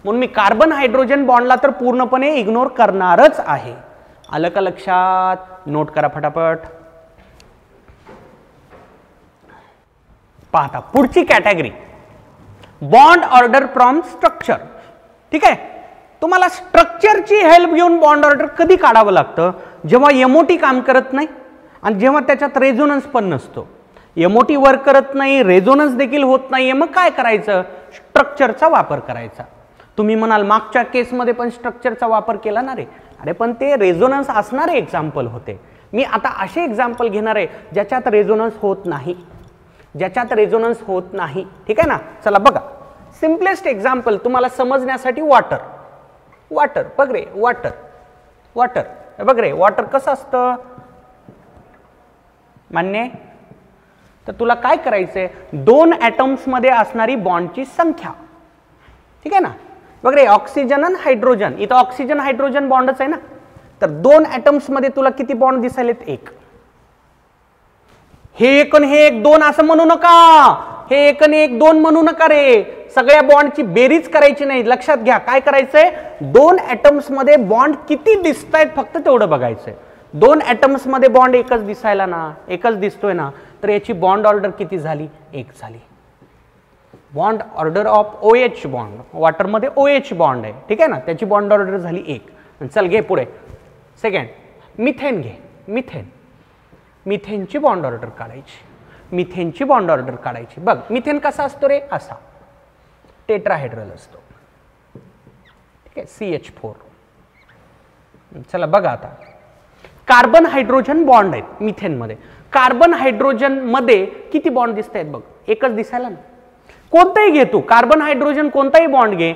म्हणून मी कार्बन हायड्रोजन बॉन्डला तर पूर्णपणे इग्नोर करणारच आहे. आलं का लक्षात? नोट करा फटाफट. पाहता पुढची category, bond order from structure. ठीक आहे. तुम्हाला स्ट्रक्चरची हेल्प घेऊन बॉन्ड ऑर्डर कधी काढावं लागतं? जेव्हा एमओटी काम करत नाही आणि जेव्हा त्याच्यात रेझोनन्स पण नसतो. एमओटी वर्क करत नाही, रेझोनन्स देखील होत नाहीये, मग काय करायचं? स्ट्रक्चरचा वापर करायचा. तुम्ही म्हणाल मागच्या केसमध्ये पण स्ट्रक्चरचा वापर केला ना रे. अरे पण ते रेझोनन्स असणारे एक्झाम्पल होते. मी आता असे एक्झाम्पल घेणार आहे ज्याच्यात रेझोनन्स होत नाही, ज्याच्यात रेझोनन्स होत नाही. ठीक आहे ना. चला बघा, सिम्पलेस्ट एक्झाम्पल तुम्हाला समजण्यासाठी वॉटर. वॉटर बघ रे, वॉटर वॉटर बघ रे, वॉटर कसं असतं? मान्य? तर तुला काय करायचंय? दोन ॲटम्स मध्ये असणारी बॉन्डची संख्या. ठीक आहे ना. बघ रे, ऑक्सिजन आणि हायड्रोजन, इथं ऑक्सिजन हायड्रोजन बॉन्डच आहे ना. तर दोन ॲटम्स मध्ये तुला किती बॉन्ड दिसायलेत? एक. हे एक आणि हे एक दोन असं म्हणू नका. हे एक आणि एक दोन म्हणू नका रे. सगळ्या बॉन्डची बेरीज करायची नाही. लक्षात घ्या काय करायचंय? दोन ॲटम्स मध्ये बॉन्ड किती दिसतायत फक्त तेवढं बघायचंय. दोन ॲटम्स मध्ये बॉन्ड एकच दिसायला ना, एकच दिसतोय ना, तर याची बॉन्ड ऑर्डर किती झाली? एक झाली. Bond order of OH bond, water मध्ये OH बॉन्ड आहे. ठीक आहे ना. त्याची बॉन्ड ऑर्डर झाली एक. चल घे पुढे. सेकंड, मिथेन घे. मिथेन, मिथेनची बॉन्ड ऑर्डर काढायची. मिथेनची बॉन्ड ऑर्डर काढायची. बघ मिथेन कसा असतो रे? असा टेट्राहेड्रल असतो. ठीक आहे. CH4. चला बघा आता, कार्बन हायड्रोजन बॉन्ड आहेत मिथेन मध्ये. कार्बन हायड्रोजन मध्ये किती बॉन्ड दिसत आहेत? बघ एकच दिसायला ना. कोणताही घे तू, कार्बन हायड्रोजन कोणताही बॉन्ड घे,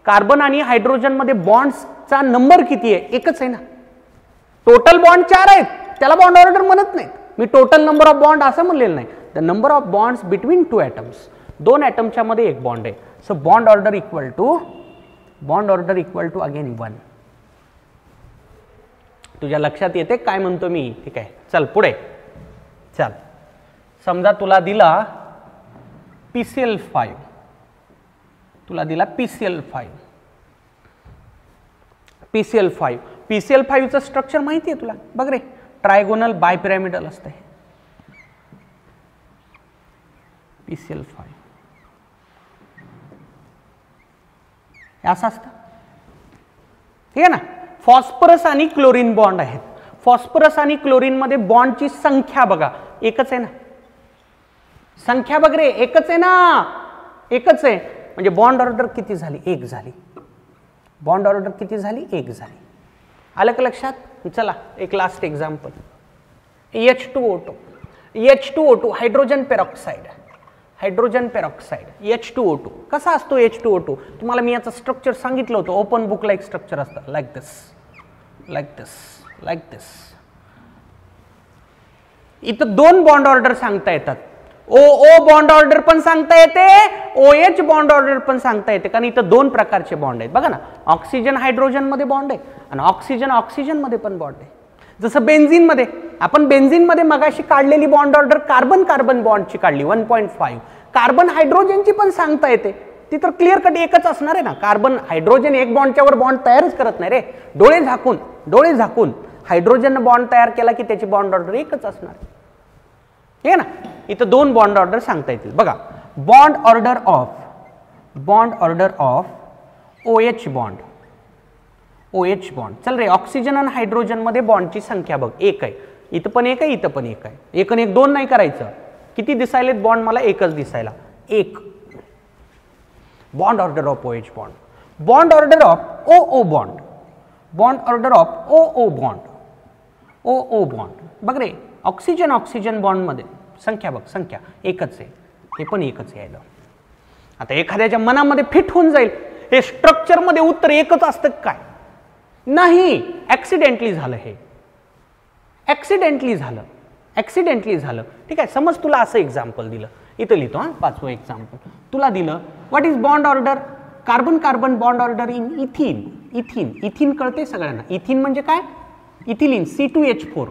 कार्बन आणि हायड्रोजन मध्ये बॉन्ड्सचा नंबर किती आहे? एकच आहे ना. टोटल बॉन्ड 4 आहेत, त्याला बॉन्ड ऑर्डर म्हणत नाहीत. मी टोटल नंबर ऑफ बॉन्ड असं म्हणलेलं नाही. The number of bonds between two atoms, दोन ॲटमच्या मध्ये एक बॉन्ड आहे. So bond order equal to again 1. तुझ्या लक्षात येते काय म्हणतो मी? ठीक आहे. चल पुढे चल. समजा तुला दिला PCl5, तुला दिला PCl5. PCl5 चं स्ट्रक्चर माहिती आहे तुला? बघ रे, ट्रायगोनल बायपिरॅमिडल असतं हे PCl5. असं असतं. ठीक आहे ना. फॉस्फरस आणि क्लोरीन बॉन्ड आहेत. फॉस्फरस आणि क्लोरीन मध्ये बॉन्डची संख्या बघा एकच आहे ना. संख्या बघ रे, एकच आहे ना, एकच आहे. म्हणजे बॉन्ड ऑर्डर किती झाली? एक झाली. बॉन्ड ऑर्डर किती झाली? एक झाली. आलं का लक्षात? चला एक last example. H2O2 hydrogen peroxide. Hydrogen peroxide H2O2 कसा असतो? H2O2 तुम्हाला मी याचं स्ट्रक्चर सांगितलं होतं. ओपन बुक लाईक स्ट्रक्चर असतं. लाईक दिस, लाईक दिस, लाईक दिस. इथं दोन बॉन्ड ऑर्डर सांगता येतात. OO बॉन्ड ऑर्डर पण सांगता येते, OH बॉन्ड ऑर्डर पण सांगता येते, कारण इथं दोन प्रकारचे बॉन्ड आहेत. बघा ना, ऑक्सिजन हायड्रोजन मध्ये बॉन्ड आहे आणि ऑक्सिजन ऑक्सिजन मध्ये पण बॉन्ड आहे. जसं बेन्झीन मध्ये, आपण बेन्झीन मध्ये मगाशी काढलेली बॉन्ड ऑर्डर कार्बन कार्बन बॉन्डची काढली 1.5. कार्बन हायड्रोजनची पण सांगता येते. ती तर क्लिअर कट एकच असणार आहे ना. कार्बन हायड्रोजन एक बॉन्डच्या वर बॉन्ड तयारच करत नाही रे. डोळे झाकून हायड्रोजन बॉन्ड तयार केला की त्याची बॉन्ड ऑर्डर एकच असणार, ठीक आहे ना. इथं दोन बॉन्ड ऑर्डर सांगता येतील बघा. Bond order of OH bond, OH bond. चल रे, ऑक्सिजन आणि हायड्रोजन मध्ये बॉन्डची संख्या बघ, एक आहे. इथं पण एक आहे, इथं पण एक आहे. एक आणि एक दोन नाही करायचं. किती दिसायलेत बॉन्ड? मला एकच दिसायला, एक. Bond order of OH bond. Bond order of OO bond, bond order of OO bond, OO bond. बघ रे, ऑक्सिजन ऑक्सिजन बॉन्ड मध्ये संख्या बघ, संख्या एकच आहे, हे पण एकच यायला. आता एखाद्याच्या मनामध्ये फिट होऊन जाईल, हे स्ट्रक्चर मध्ये उत्तर एकच असतं काय? नाही, ऍक्सिडेंटली झालं, हे ऍक्सिडेंटली झालं, ऍक्सिडेंटली झालं. ठीक आहे, समज तुला असं एक्झाम्पल दिलं, इथं लिहितो हा, पाचवं एक्झाम्पल तुला दिलं. What is bond order? Carbon carbon bond order in इथिन. इथिन, इथिन कळते सगळ्यांना. इथिन म्हणजे काय? Ethylene, C2H4.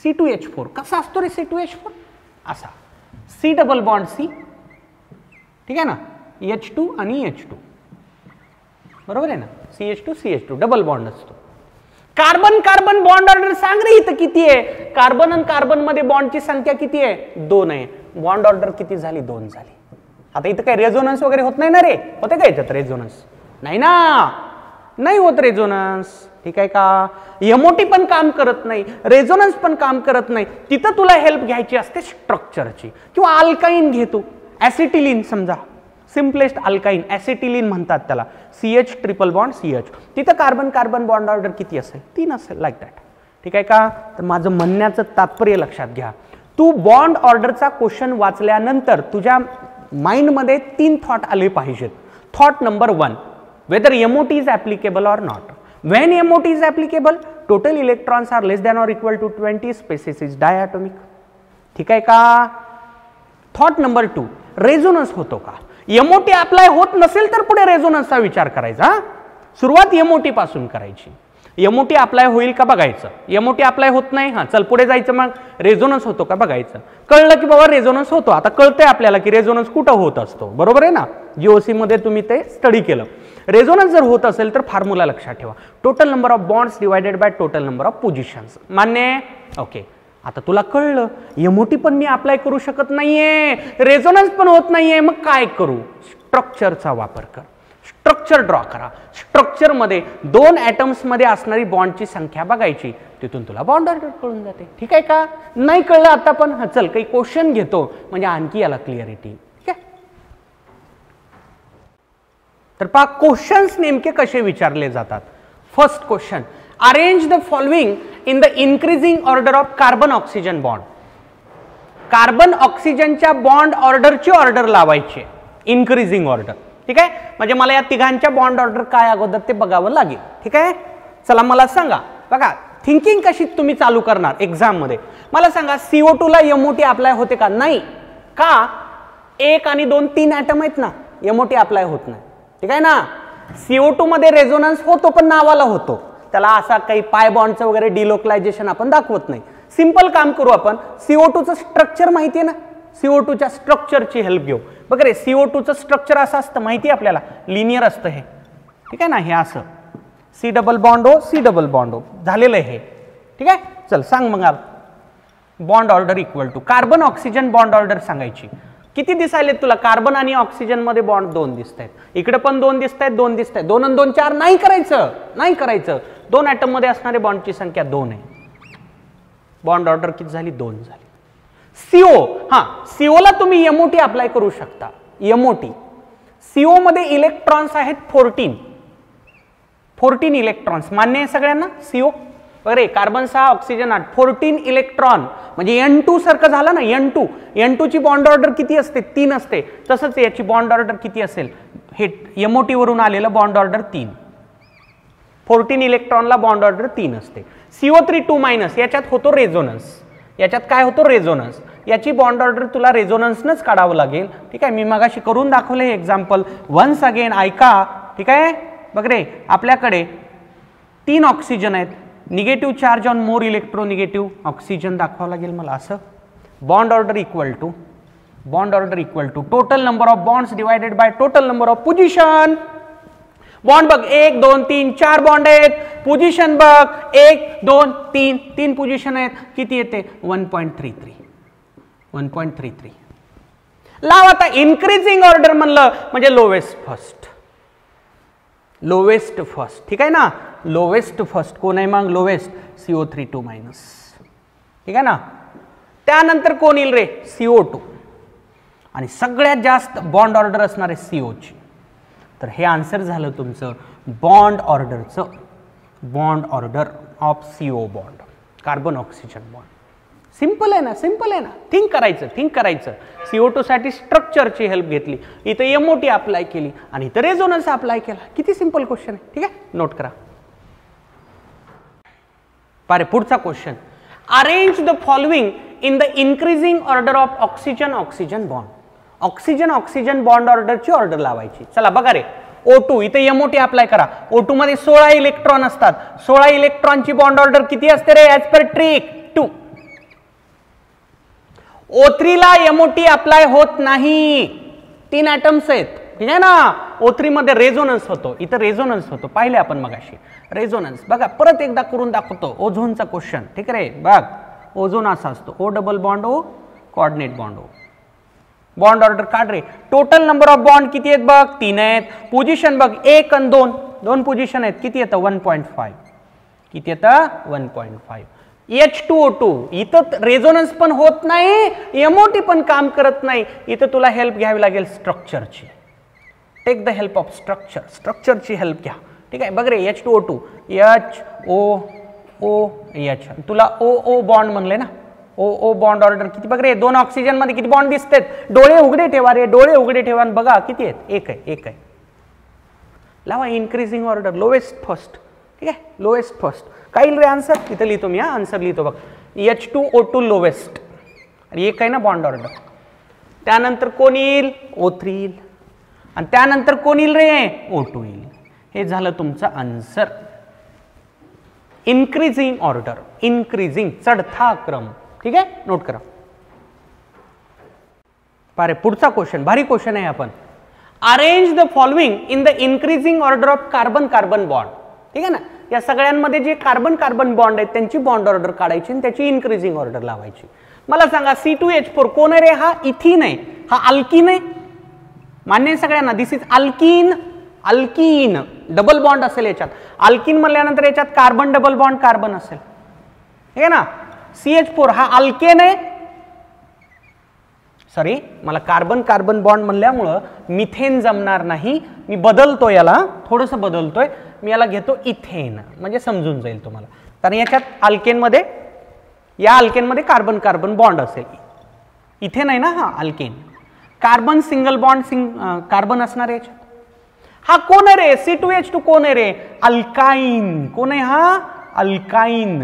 C2H4 कसा असतो रे C2H4? असा C डबल बॉन्ड C, ठीक आहे ना, H2 आणि H2, बरोबर आहे ना. CH2 CH2 डबल बॉन्ड असतो. कार्बन कार्बन बॉन्ड ऑर्डर सांग रे इथं किती आहे? कार्बन आणि कार्बन मध्ये बॉन्डची संख्या किती आहे? 2 आहे. बॉन्ड ऑर्डर किती झाली? 2 झाली. आता इथं काय रेझोनन्स वगैरे होत नाही ना रे? होते का याच्यात रेझोनन्स? नाही ना, नाही होत रेझोनन्स, ठीक आहे का. एमओटी पण काम करत नाही, रेझोनन्स पण काम करत नाही. तिथं तुला हेल्प घ्यायची असते स्ट्रक्चरची. किंवा अल्काईन घेतो, ऍसिटिलीन समजा, सिम्पलेस्ट अल्काईन ऍसिटिलीन म्हणतात त्याला, CH ट्रिपल बॉन्ड CH. तिथं कार्बन कार्बन बॉन्ड ऑर्डर किती असेल? 3 असेल, लाईक दॅट, ठीक आहे का. तर माझं म्हणण्याचं तात्पर्य लक्षात घ्या. तू बॉन्ड ऑर्डरचा क्वेश्चन वाचल्यानंतर तुझ्या माइंडमध्ये 3 थॉट आले पाहिजेत. Thought number 1, whether MOT is applicable or not. When MOT is applicable, total electrons are less than or equal to 20, species is diatomic. ठीक आहे का. थॉट नंबर 2, रेझोनन्स होतो का? MOT अप्लाय होत नसेल तर पुढे रेझोनन्सचा विचार करायचा. सुरुवात MOT पासून करायची. MOT अप्लाय होईल का बघायचं. MOT अप्लाय होत नाही, हा चल पुढे जायचं. मग रेझोनन्स होतो का बघायचं. कळलं की बाबा रेझोनन्स होतो. आता कळतंय आपल्याला की रेझोनन्स कुठं होत असतो, बरोबर आहे ना. GOC मध्ये तुम्ही ते स्टडी केलं. रेझोनन्स जर होत असेल तर फॉर्म्युला लक्षात ठेवा, total number of bonds divided by total number of positions. मान्य? ओके. आता तुला कळलं MOT पण मी अप्लाय करू शकत नाहीये, रेझोनन्स पण होत नाहीये, मग काय करू? स्ट्रक्चरचा वापर कर. स्ट्रक्चर ड्रॉ करा. स्ट्रक्चर मध्ये 2 ॲटम्स मध्ये असणारी बॉन्डची संख्या बघायची, तिथून तुला बॉन्ड ऑर्डर कळून जाते. ठीक आहे का. नाही कळलं आता पण, हा चल काही क्वेश्चन घेतो म्हणजे आणखी याला क्लिअरिटी. ठीक आहे. तर पहा क्वेश्चन्स नेमके कसे विचारले जातात. First question, arrange the following in the increasing order of carbon oxygen bond. Carbon ऑक्सिजनच्या बॉन्ड ऑर्डरची ऑर्डर लावायची, इन्क्रीजिंग ऑर्डर. ठीक आहे. म्हणजे मला या तिघांच्या बॉन्ड ऑर्डर काय अगोदर ते बघावं लागेल. ठीक आहे. चला मला सांगा, बघा थिंकिंग कशी तुम्ही चालू करणार एक्झाम मध्ये. मला सांगा CO2 ला MOT अप्लाय होते का? नाही. का? 1 आणि 2 3 ॲटम आहेत ना, MOT अप्लाय होत नाही. ठीक आहे ना. CO2 मध्ये रेझोनन्स होतो पण नावाला होतो, त्याला असा काही पाय बॉन्डचं वगैरे डिलोकलायझेशन आपण दाखवत नाही. सिंपल काम करू आपण. CO2चं स्ट्रक्चर माहिती आहे ना, CO2च्या स्ट्रक्चरची हेल्प घेऊ. बघ रे, CO2चं स्ट्रक्चर असं असतं माहिती आहे आपल्याला, लिनियर असतं हे. ठीक आहे ना. हे असं C double bond O C double bond O झालेलं आहे हे. ठीक आहे. चल सांग मग, bond order equal to carbon oxygen bond order सांगायची. किती दिसायलेत तुला? कार्बन आणि ऑक्सिजन मध्ये बॉन्ड 2 दिसत आहेत, इकडे पण 2 दिसत आहेत, 2 दिसत आहेत. 2 आणि 2 4 नाही करायचं, नाही करायचं. 2 ॲटम मध्ये असणारे बॉन्डची संख्या 2 आहे. बॉन्ड ऑर्डर किती झाली? 2 झाली. CO, हा CO ला तुम्ही MOT अप्लाय करू शकता. MOT CO मध्ये इलेक्ट्रॉन्स आहेत 14 इलेक्ट्रॉन्स. मान्य आहे सगळ्यांना? CO अरे कार्बन 6 ऑक्सिजन 8, 14 इलेक्ट्रॉन म्हणजे N2 सारखं झालं ना. N2 ची बॉन्ड ऑर्डर किती असते? 3 असते. तसंच याची बॉन्ड ऑर्डर किती असेल? हे MOT वरून आलेलं बॉन्ड ऑर्डर 3. 14 इलेक्ट्रॉनला बॉन्ड ऑर्डर 3 असते. CO3 2- याच्यात होतो रेझोनन्स. याच्यात काय होतो? रेझोनन्स. याची बॉन्ड ऑर्डर तुला रेझोनन्सनच काढावं लागेल. ठीक आहे. मी मगाशी करून दाखवले हे एक्झाम्पल. वन्स अगेन ऐका. ठीक आहे. बघ रे, आपल्याकडे 3 ऑक्सिजन आहेत, negative charge on more electronegative oxygen दाखवावं लागेल मला असं. Bond order equal to total number of bonds divided by total number of position. Bond बघ 1 2 3 4 बॉन्ड आहेत, पोझिशन बघ 1 2 3 3 पोझिशन आहेत, किती येते 1.33 1.33. लाव आता इन्क्रीजिंग ऑर्डर म्हणलं म्हणजे लोवेस्ट फर्स्ट, लोवेस्ट फर्स्ट, ठीक आहे ना. लोवेस्ट फर्स्ट कोण आहे मग, लोवेस्ट CO3 मायनस, ठीक आहे ना. त्यानंतर कोण येईल रे, CO2, आणि सगळ्यात जास्त बॉन्ड ऑर्डर असणार आहे CO ची. तर हे आन्सर झालं तुमचं बॉन्ड ऑर्डरचं, bond order of CO bond, carbon oxygen bond. Simple आहे ना, सिंपल आहे ना. थिंक करायचं, थिंक करायचं. CO2 साठी स्ट्रक्चरची हेल्प घेतली, इथं MOT अप्लाय केली आणि इथं रेझोनन्स अप्लाय केला. किती सिंपल क्वेश्चन आहे, ठीक आहे, नोट करा. पारे पुढचा question, arrange the following in the increasing order of oxygen oxygen bond. Oxygen oxygen bond ऑर्डरची ऑर्डर लावायची. चला बघा रे, O2 इथे MOT अप्लाय करा. O2 मध्ये 16 इलेक्ट्रॉन असतात, 16 इलेक्ट्रॉनची बॉन्ड ऑर्डर किती असते रे, ऍज पर ट्रिक 2. O3 ला MOT अप्लाय होत नाही, 3 ॲटम्स आहेत, ठीक आहे ना. O3 मध्ये रेझोनन्स होतो, इथं रेझोनन्स होतो, पाहिले आपण मगाशी रेझोनन्स. बघा परत एकदा करून दाखवतो ओझोनचा क्वेश्चन, ठीक आहे रे. बघ ओझोन असा असतो, O double bond O, coordinate bond O. Bond order काढ रे. टोटल नंबर ऑफ बॉन्ड किती आहेत बघ, 3 आहेत. पोझिशन बघ 1 आणि 2, 2 पोझिशन आहेत, किती येतं 1.5, किती येतं 1.5. H2O2 इथं रेझोनन्स पण होत नाही, MOT पण काम करत नाही, इथं तुला हेल्प घ्यावी लागेल स्ट्रक्चरची. Take the help of structure, स्ट्रक्चरची हेल्प घ्या, ठीक आहे. बघ रे H2O2 HOOH, तुला OO बॉन्ड म्हणले ना, OO बॉन्ड ऑर्डर किती बघ रे, 2 ऑक्सिजन मध्ये किती बॉन्ड दिसतात, डोळे उघडे ठेवा रे, डोळे उघडे ठेवा बघा किती आहेत, 1 आहे, 1 आहे. लावा इन्क्रीजिंग ऑर्डर, लोवेस्ट फर्स्ट, ठीक आहे, लोवेस्ट फर्स्ट. काय येईल रे आन्सर, इथं लिहितो मी, आन्सर लिहितो बघ, H2O2 लोवेस्ट, आणि 1 आहे ना बॉन्ड ऑर्डर. त्यानंतर कोण येईल, O3 येईल, आणि त्यानंतर कोण येईल रे, O2 येईल. हे झालं तुमचं आन्सर. इन्क्रीजिंग ऑर्डर, इन्क्रीजिंग चढता क्रम, ठीक आहे, नोट करा. पारे पुढचा क्वेश्चन, भारी क्वेश्चन आहे. आपण arrange the following in the increasing order of carbon carbon bond, ठीक आहे ना. या सगळ्यांमध्ये जे कार्बन कार्बन बॉन्ड आहेत त्यांची बॉन्ड ऑर्डर काढायची आणि त्याची इन्क्रीजिंग ऑर्डर लावायची. मला सांगा C2H4 कोण आहे रे, हा इथीन आहे, हा अल्कीन आहे, मान्य आहे सगळ्यांना. This is alkene, alkene double bond असेल याच्यात. अल्कीन म्हणल्यानंतर याच्यात कार्बन डबल बॉन्ड कार्बन असेल, ठीक आहे ना. CH4 हा अल्केन आहे, सॉरी मला कार्बन कार्बन बॉन्ड म्हणल्यामुळं मिथेन जमणार नाही, मी बदलतो याला, थोडंसं बदलतोय मी, याला घेतो इथेन, म्हणजे समजून जाईल तुम्हाला. कारण याच्यात अल्केनमध्ये, या अल्केनमध्ये कार्बन कार्बन बॉन्ड असेल, इथेन आहे ना हा alkane. Carbon single bond carbon असणार आहे याच्यात. हा कोण आहे रे, C2H2 कोण आहे रे, अल्काईन. कोण आहे हा, अल्काईन.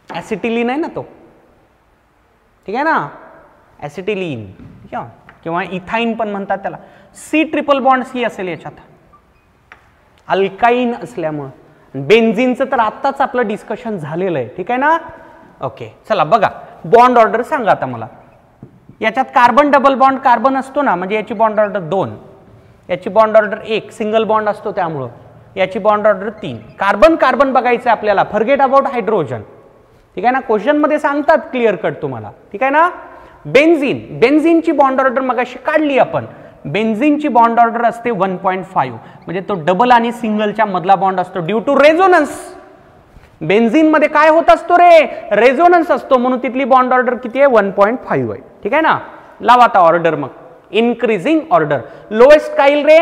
ऍसिटिलीन आहे ना तो, ठीक आहे ना, ऍसिटिलीन किंवा इथाईन पण म्हणतात त्याला. C ट्रिपल बॉन्ड C असेल याच्यात, अल्काईन असल्यामुळं. बेन्झीनचं तर आत्ताच आपलं डिस्कशन झालेलं आहे, ठीक आहे ना. ओके चला बघा, बॉन्ड ऑर्डर सांगा आता मला. याच्यात कार्बन डबल बॉन्ड कार्बन असतो ना, म्हणजे याची बॉन्ड ऑर्डर 2, याची बॉन्ड ऑर्डर 1, सिंगल बॉन्ड असतो त्यामुळं याची बॉन्ड ऑर्डर 3. कार्बन कार्बन बघायचं आपल्याला, फॉरगेट अबाउट हायड्रोजन, ठीक आहे ना. क्वेश्चन मध्ये सांगतात क्लिअर कट तुम्हाला, ठीक आहे ना. बेन्झीन, बेन्झीनची बॉन्ड ऑर्डर मगाशी काढली आपण. बेन्झीनची बॉन्ड ऑर्डर असते 1.5, म्हणजे तो डबल आणि सिंगलच्या मधला बॉन्ड असतो ड्यू टू रेझोनन्स. बेन्झीन मध्ये काय होत असतो रे, रेझोनन्स असतो, म्हणून तिथली बॉन्ड ऑर्डर किती आहे 1.5 आहे, ठीक आहे ना. लावा आता ऑर्डर मग, इन्क्रीजिंग ऑर्डर. लोएस्ट काय येईल रे,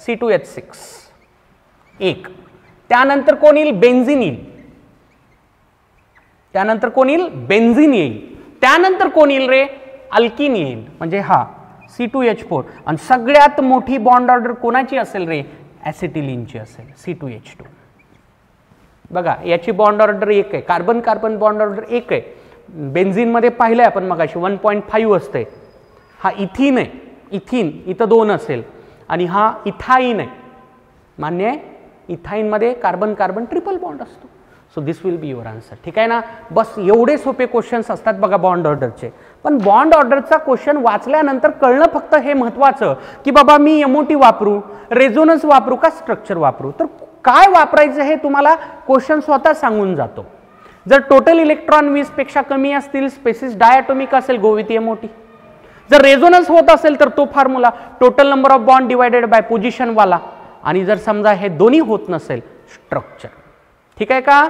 C2H6 1. त्यानंतर कोण येईल, बेन्झीन येईल. त्यानंतर कोण येईल, बेन्झीन येईल. त्यानंतर कोण येईल रे, अल्कीन येईल, म्हणजे हा C2H4. आणि सगळ्यात मोठी बॉन्ड ऑर्डर कोणाची असेल रे, ऍसिटिलीनची असेल, C2H2. बघा याची बॉन्ड ऑर्डर 1 आहे, कार्बन कार्बन बॉन्ड ऑर्डर 1 आहे. बेन्झीन मध्ये पाहिलंय आपण मगाशी 1.5 असते. हा इथीन आहे, इथीन इथं 2 असेल, आणि हा इथाईन आहे, मान्य आहे. इथाईन मध्ये कार्बन कार्बन ट्रिपल बॉन्ड असतो. So this will be your answer, ठीक आहे ना. बस एवढे सोपे क्वेश्चन्स असतात बघा बॉन्ड ऑर्डरचे. पण बॉन्ड ऑर्डरचा क्वेश्चन वाचल्यानंतर कळणं फक्त हे महत्वाचं की बाबा मी एमओटी वापरू, रेझोनन्स वापरू का स्ट्रक्चर वापरू. तर काय वापरायचं हे तुम्हाला क्वेश्चन स्वतः सांगून जातो. जर टोटल इलेक्ट्रॉन 20 पेक्षा कमी असतील, स्पेसिस डायटॉमिक असेल, गो विथ एमओटी. जर रेझोनन्स होत असेल तर तो formula total number of bond divided by position वाला, आणि जर समजा हे दोन्ही होत नसेल स्ट्रक्चर. ठीक आहे का.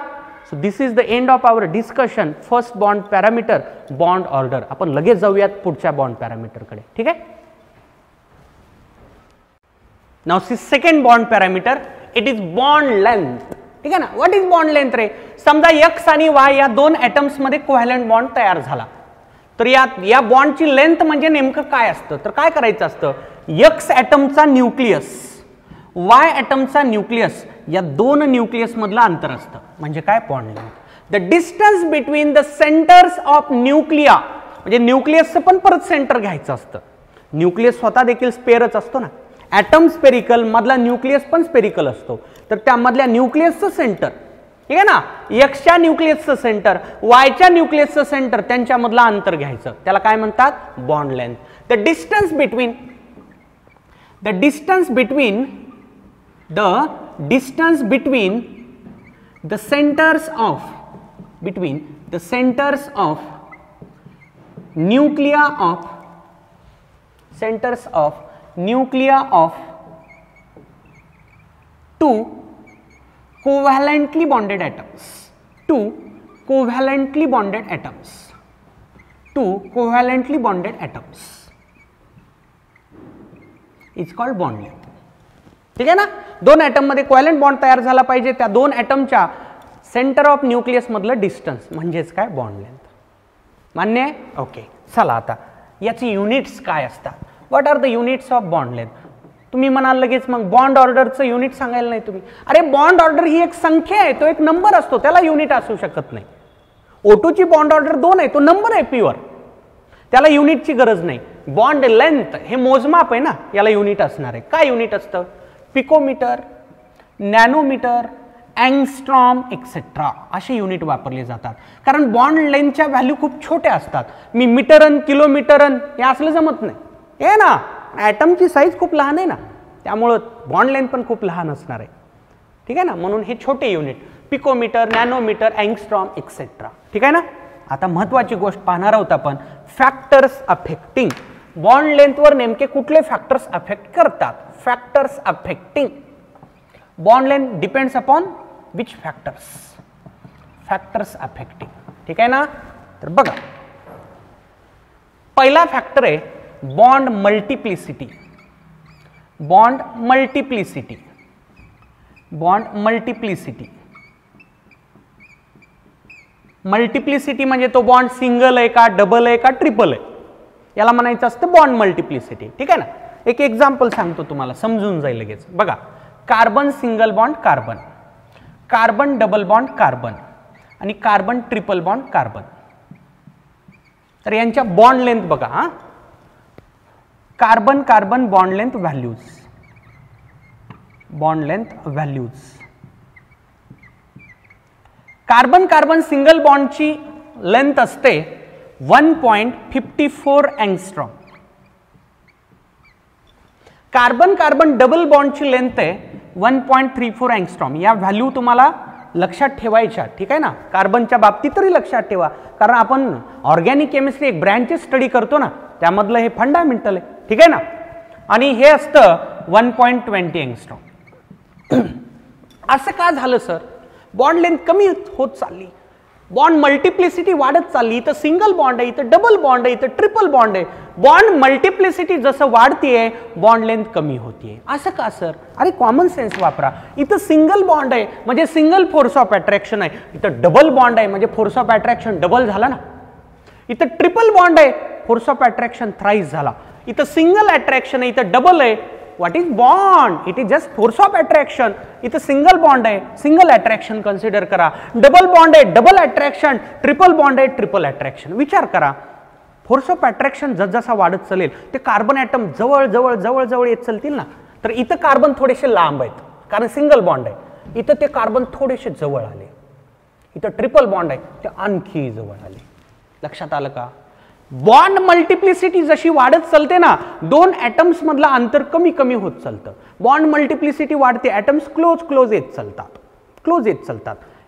So this is the end of our discussion. First bond parameter, bond order. आपण लगेच जाऊयात पुढच्या बॉन्ड पॅरामीटर कडे. ठीक आहे. Now see second bond parameter, it is bond length. ठीक आहे ना. व्हॉट इज बॉन्ड लेंथ रे. समजा एक्स आणि वाय या दोन ॲटम्स मध्ये कोव्हॅलंट बॉन्ड तयार झाला, तर या बॉन्डची लेंथ म्हणजे नेमकं काय असतं. तर काय करायचं असतं, एक्स ॲटमचा न्यूक्लियस, वाय ॲटमचा न्यूक्लियस, या दोन न्यूक्लियस मधलं अंतर असतं. म्हणजे काय, bond length. The distance between the centres of nuclei, म्हणजे न्यूक्लियसचं पण परत सेंटर घ्यायचं असतं. न्यूक्लियस स्वतः देखील स्पेअरच असतो ना. ॲटम स्पेरिकल, मधला न्यूक्लियस पण स्पेरिकल असतो. तर त्यामधल्या न्यूक्लियसचं सेंटर, ठीक आहे ना, एक्सच्या न्यूक्लियसचं सेंटर, वायच्या न्यूक्लियसचं सेंटर, त्यांच्यामधलं अंतर घ्यायचं. त्याला काय म्हणतात, bond length. The distance between the centres of nuclei of two covalently bonded atoms is called bond length. ठीक आहे ना. दोन ॲटम मध्ये कोव्हॅलंट बॉन्ड तयार झाला पाहिजे, त्या दोन ॲटमच्या सेंटर ऑफ न्यूक्लियस मधलं डिस्टन्स म्हणजेच काय, बॉन्ड लेंथ. मान्य आहे. ओके. चला आता याची युनिट्स काय असतात. What are the units of bond length. तुम्ही म्हणाल लगेच मग बॉन्ड ऑर्डरचं युनिट सांगायला नाही तुम्ही. अरे बॉन्ड ऑर्डर ही एक संख्या आहे, तो एक नंबर असतो, त्याला युनिट असू शकत नाही. O2 ची बॉन्ड ऑर्डर 2 आहे, तो नंबर आहे प्युअर, त्याला युनिटची गरज नाही. बॉन्ड लेंथ हे मोजमाप आहे ना, याला युनिट असणार आहे. काय युनिट असतं, पिकोमीटर, नॅनोमीटर, अँगस्ट्रॉम एक्सेट्रा असे युनिट वापरले जातात. कारण बॉन्ड लेंथच्या व्हॅल्यू खूप छोट्या असतात. मी मीटरन, किलोमीटरन हे असलं जमत नाही. हे ना, ॲटमची साईज खूप लहान आहे ना, त्यामुळं बॉन्ड लेंथ पण खूप लहान असणार आहे. ठीक आहे ना. म्हणून हे छोटे unit, picometre, nanometre, angstrom etcetera. ठीक आहे ना. आता महत्वाची गोष्ट पाहणार आहोत आपण, फॅक्टर्स अफेक्टिंग बॉन्ड लेंथवर नेमके कुठले फॅक्टर्स अफेक्ट करतात. Factors affecting bond length depends upon which factors affecting. ठीक आहे ना. तर बघा, पहिला फॅक्टर आहे बॉन्ड मल्टिप्लिसिटी. मल्टिप्लिसिटी म्हणजे तो बॉन्ड सिंगल आहे का, डबल आहे का, ट्रिपल आहे, याला म्हणायचं असतं बॉन्ड मल्टिप्लिसिटी. ठीक आहे ना. एक एक्झाम्पल सांगतो तुम्हाला, समजून जाईल लगेच. बघा, carbon single bond carbon, carbon double bond carbon आणि कार्बन ट्रिपल बॉन्ड कार्बन. तर यांच्या बॉन्ड लेंथ बघा. हा, carbon carbon bond length values. Carbon carbon single बॉन्डची लेंथ असते 1.54 अँगस्ट्रॉम. कार्बन कार्बन डबल बॉन्डची लेंथ आहे 1.34 अँगस्ट्रॉम. या व्हॅल्यू तुम्हाला लक्षात ठेवायच्या. ठीक आहे ना. कार्बनच्या बाबतीत तरी लक्षात ठेवा, कारण आपण ऑर्गॅनिक केमिस्ट्री एक ब्रँचेस स्टडी करतो ना, त्यामधलं हे फंडामेंटल आहे. ठीक आहे ना. आणि हे असतं 1.20 अँगस्ट्रॉम. असं का झालं सर, बॉन्ड लेंथ कमी होत चालली, बॉन्ड मल्टिप्लिसिटी वाढत चालली. इथं सिंगल बॉन्ड आहे, इथं डबल बॉन्ड आहे, इथं ट्रिपल बॉन्ड आहे. बॉन्ड मल्टिप्लिसिटी जसं वाढतीये बॉन्ड लेंथ कमी होतीये. असं का सर. अरे कॉमन सेन्स वापरा. इथं सिंगल बॉन्ड आहे म्हणजे सिंगल फोर्स ऑफ अट्रॅक्शन आहे, इथं डबल बॉन्ड आहे म्हणजे फोर्स ऑफ अट्रॅक्शन डबल झाला ना. इथं ट्रिपल बॉन्ड आहे, फोर्स ऑफ अट्रॅक्शन थ्राइस झाला. इथं सिंगल अट्रॅक्शन आहे, इथं डबल आहे. What is bond, it is just force of attraction. इथं सिंगल बॉन्ड आहे, सिंगल अट्रॅक्शन कन्सिडर करा. डबल बॉन्ड आहे, डबल अट्रॅक्शन. ट्रिपल बॉन्ड आहे, ट्रिपल अट्रॅक्शन. विचार करा, फोर्स ऑफ अट्रॅक्शन जसजसा वाढत चालेल ते कार्बन ॲटम जवळ जवळ जवळ जवळ येत चालतील ना. तर इथं कार्बन थोडेसे लांब आहेत कारण सिंगल बॉन्ड आहे. इथं ते कार्बन थोडेसे जवळ आले. इथं ट्रिपल बॉन्ड आहे, ते आणखी जवळ आले. लक्षात आलं का. बॉन्ड मल्टिप्लिसिटी जशी वाढत चालते ना, दोन ॲटम्स मधला अंतर कमी कमी होत चालतं. बॉन्ड मल्टिप्लिसिटी वाढते, ॲटम्स क्लोज येत चालतात.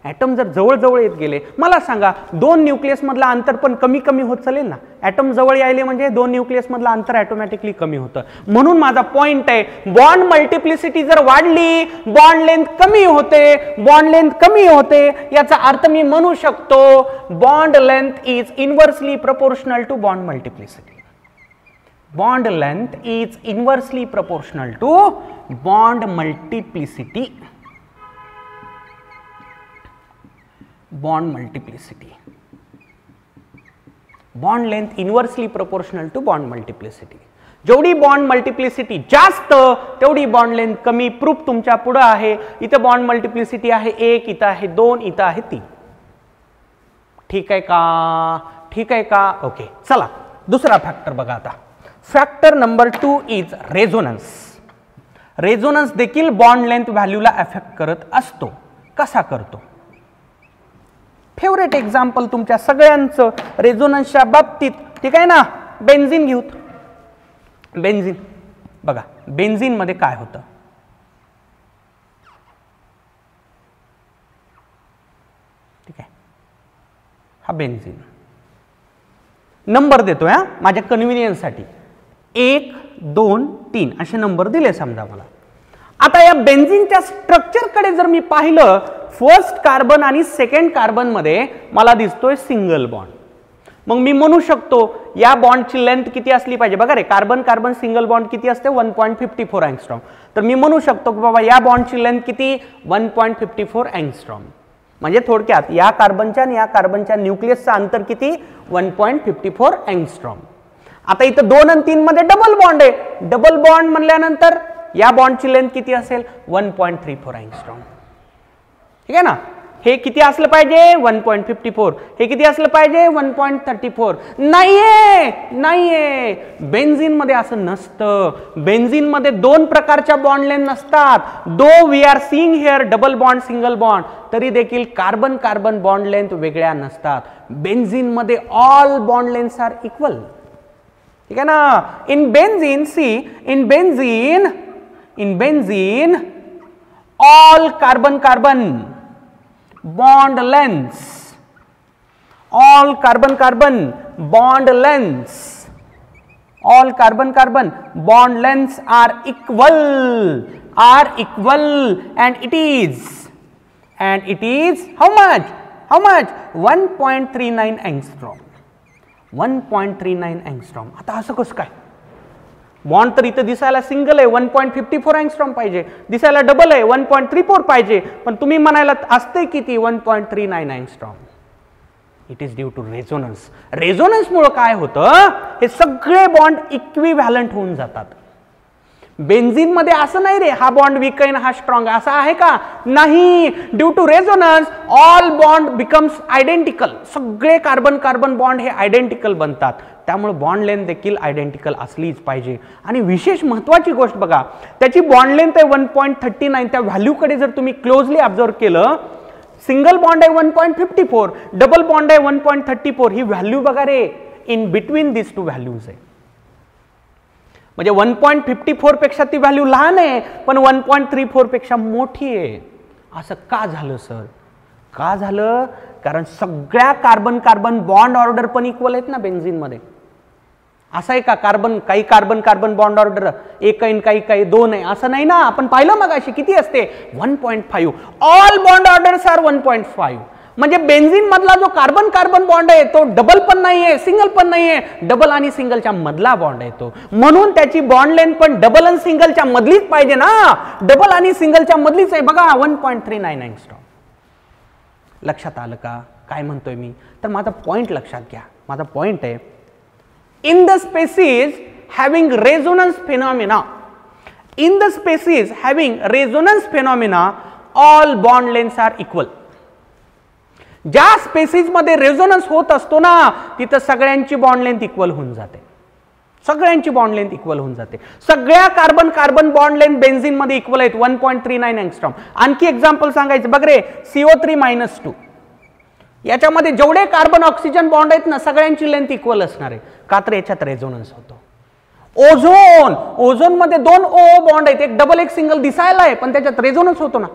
ॲटम जर जवळ जवळ येत गेले, मला सांगा दोन न्यूक्लियस मधला अंतर पण कमी कमी होत चालेल ना. ॲटम जवळ यायले म्हणजे दोन न्यूक्लियस मधला अंतर ऑटोमॅटिकली कमी होतं. म्हणून माझा पॉइंट आहे, बॉन्ड मल्टिप्लिसिटी जर वाढली बॉन्ड लेंथ कमी होते. याचा अर्थ मी म्हणू शकतो bond length is inversely proportional to bond multiplicity. Bond length is inversely proportional to bond multiplicity. Bond length inversely proportional to bond multiplicity. जेवढी बॉन्ड मल्टिप्लिसिटी जास्त तेवढी बॉन्ड लेंथ कमी. प्रूफ तुमच्या पुढे आहे. इथं बॉन्ड मल्टिप्लिसिटी आहे 1, इथं आहे 2, इथं आहे 3. ठीक आहे का? ओके, चला दुसरा फॅक्टर बघा आता. Factor number 2 is resonance. Resonance देखील बॉन्ड लेंथ व्हॅल्यूला अफेक्ट करत असतो. कसा करतो? फेवरेट एक्झाम्पल तुमच्या सगळ्यांचं रेझोनन्सच्या बाबतीत, ठीक आहे ना, बेन्झीन घेऊ. बेन्झीन बघा, बेन्झीन मध्ये काय होतं? ठीक आहे, हा बेन्झीन नंबर देतोय हा माझ्या कन्व्हिनियन्ससाठी. 1, 2, 3 असे नंबर दिले समजा मला. आता या बेन्झीनच्या स्ट्रक्चर कडे जर मी पाहिलं, फर्स्ट कार्बन आणि सेकंड कार्बन मध्ये मला दिसतोय सिंगल बॉन्ड. मग मी म्हणू शकतो या बॉन्डची लेंथ किती असली पाहिजे? बघा रे, कार्बन कार्बन सिंगल बॉन्ड किती असते? 1.54 अँगस्ट्रॉम. तर मी म्हणू शकतो की बाबा या बॉन्डची लेंथ किती? 1.54 अँगस्ट्रॉम. म्हणजे थोडक्यात या कार्बनच्या आणि या कार्बनच्या न्यूक्लियसचं अंतर किती? 1.54 अँगस्ट्रॉम. आता इथं 2 आणि 3 मध्ये डबल बॉन्ड आहे. डबल बॉन्ड म्हणल्यानंतर या बॉन्डची लेंथ किती असेल? 1.34 अँगस्ट्रॉम. ठीक आहे ना. हे किती असलं पाहिजे? 1.54. हे किती असलं पाहिजे? 1.34. नाहीये. बेन्झीन मध्ये असं नसतं. बेन्झीन मध्ये 2 प्रकारच्या बॉन्ड लेंथ नसतात. Though we are seeing here double bond single bond, तरी देखील कार्बन कार्बन बॉन्ड लेंथ वेगळ्या नसतात. बेन्झीन मध्ये all bond lengths are equal. ठीक आहे ना. In benzene, see, in benzene all carbon carbon bond lengths, all carbon carbon bond lengths are equal, and it is how much 1.39 angstrom. 1.39 angstrom. आता असं कसं काय? बॉन्ड तर इथं दिसायला सिंगल आहे 1.54 अँगस्ट्रॉम पाहिजे, दिसायला डबल आहे 1.34 पाहिजे, पण तुम्ही म्हणायला असते किती? 1.39 angstrom. It is due to resonance. Resonance मुळे काय होतं? हे सगळे बॉन्ड इक्विव्हॅलंट होऊन जातात. बेन्झीन मध्ये असं नाही रे, हा बॉन्ड वीक आहे हा स्ट्रॉंग, असं आहे का? नाही. Due to resonance all bond becomes identical. सगळे कार्बन कार्बन बॉन्ड हे आयडेंटिकल बनतात. त्यामुळे बॉन्ड लेंथ देखील आयडेंटिकल असलीच पाहिजे. आणि विशेष महत्त्वाची गोष्ट बघा, त्याची बॉन्ड लेंथ आहे 1.39. त्या व्हॅल्यूकडे जर तुम्ही क्लोजली ऑब्झर्व केलं, सिंगल बॉन्ड आहे 1.54, डबल बॉन्ड आहे 1.34. ही व्हॅल्यू बघा रे, in between this two values आहे. म्हणजे 1.54 पेक्षा ती व्हॅल्यू लहान आहे, पण 1.34 पेक्षा मोठी आहे. असं का झालं सर? का झालं? कारण सगळ्या कार्बन कार्बन बॉन्ड ऑर्डर पण इक्वल आहेत ना बेन्झीन मध्ये. असं आहे का? काही कार्बन कार्बन बॉन्ड ऑर्डर 1 आहे, काही 2 आहे, असं नाही ना. आपण पाहिलं मग अशी किती असते? 1.5. All bond orders are 1.5. म्हणजे बेन्झीन मधला जो कार्बन कार्बन बॉन्ड आहे तो डबल पण नाहीये, सिंगल पण नाहीये, डबल आणि सिंगलच्या मधला बॉन्ड आहे तो. म्हणून त्याची बॉन्ड लेंथ पण डबल आणि सिंगलच्या मधलीच पाहिजे ना. डबल आणि सिंगलच्या मधलीच आहे बघा, 1.39 अँगस्ट्रॉम. लक्षात आलं का काय म्हणतोय मी? तर माझा पॉइंट लक्षात घ्या. माझा पॉइंट आहे, in the species having resonance phenomena all bond lengths are equal. ज्या स्पेसिस मध्ये रेझोनन्स होत असतो ना, तिथं सगळ्यांची बॉन्ड लेंथ इक्वल होऊन जाते. सगळ्या carbon carbon bond length benzene मध्ये इक्वल आहेत 1.39 अँगस्ट्रॉम. आणखी एक्झाम्पल सांगायचं बघ रे, CO3-2. याच्यामध्ये जेवढे कार्बन ऑक्सिजन बॉन्ड आहेत ना सगळ्यांची लेंथ इक्वल असणार आहे, का तर याच्यात रेझोनन्स होतो. ओझोन, ओझोन मध्ये 2 O बॉन्ड आहेत, एक डबल एक सिंगल दिसायला आहे पण त्याच्यात रेझोनन्स होतो ना,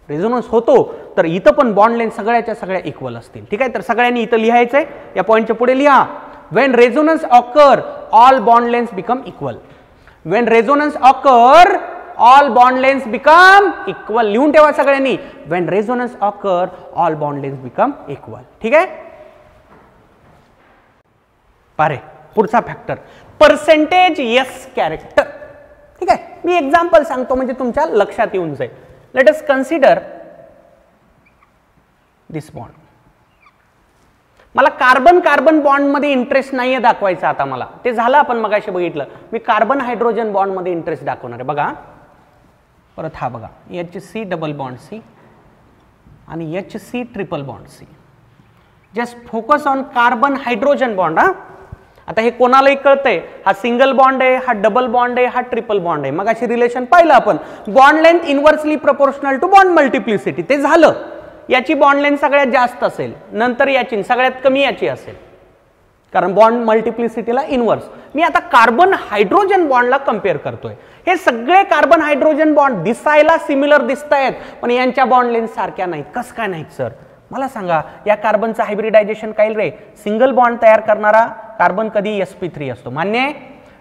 रेझोनन्स होतो. तर इथं पण बॉन्ड लेंथ सगळ्याच्या सगळ्या इक्वल असतील. ठीक आहे, तर सगळ्यांनी इथं लिहायचंय, या पॉइंटच्या पुढे लिहा. When resonance occur all bond lengths become equal. When resonance occur all bond lengths become equal. लिहून ठेवा सगळ्यांनी, when resonance occur all bond lengths become equal. ठीक आहे, पारे पुढचा फॅक्टर पर्सेंटेज यस कॅरेक्टर. ठीक आहे, मी एक्झाम्पल सांगतो म्हणजे तुमच्या लक्षात येऊन जाईल. लेट अस कन्सिडर दिस बॉन्ड. मला कार्बन कार्बन बॉन्ड मध्ये इंटरेस्ट नाहीये दाखवायचा आता, मला ते झालं आपण मगाशी बघितलं. मी कार्बन हायड्रोजन बॉन्ड मध्ये इंटरेस्ट दाखवणार आहे. बघा परत हा बघा, HC डबल बॉन्ड C आणि HC triple bond C. Just focus on carbon hydrogen bond. हा आता हे कोणालाही कळतंय, हा सिंगल बॉन्ड आहे, हा डबल बॉन्ड आहे, हा ट्रिपल बॉन्ड आहे. मग अशी रिलेशन पाहिलं आपण, bond length inversely proportional to bond multiplicity. ते झालं, याची बॉन्ड लेंथ सगळ्यात जास्त असेल, नंतर याची सगळ्यात कमी याची असेल, कारण बॉन्ड मल्टिप्लिसिटीला इनव्हर्स. मी आता कार्बन हायड्रोजन बॉन्डला कम्पेअर करतोय. हे सगळे कार्बन हायड्रोजन बॉन्ड दिसायला सिमिलर दिसत आहेत पण यांच्या बॉन्ड लेंथ सारख्या नाहीत. कसं काय नाहीत सर, मला सांगा. या कार्बनचं हायब्रिडायझेशन काय रे, सिंगल बॉन्ड तयार करणारा कार्बन कधी sp3 असतो, मान्य आहे.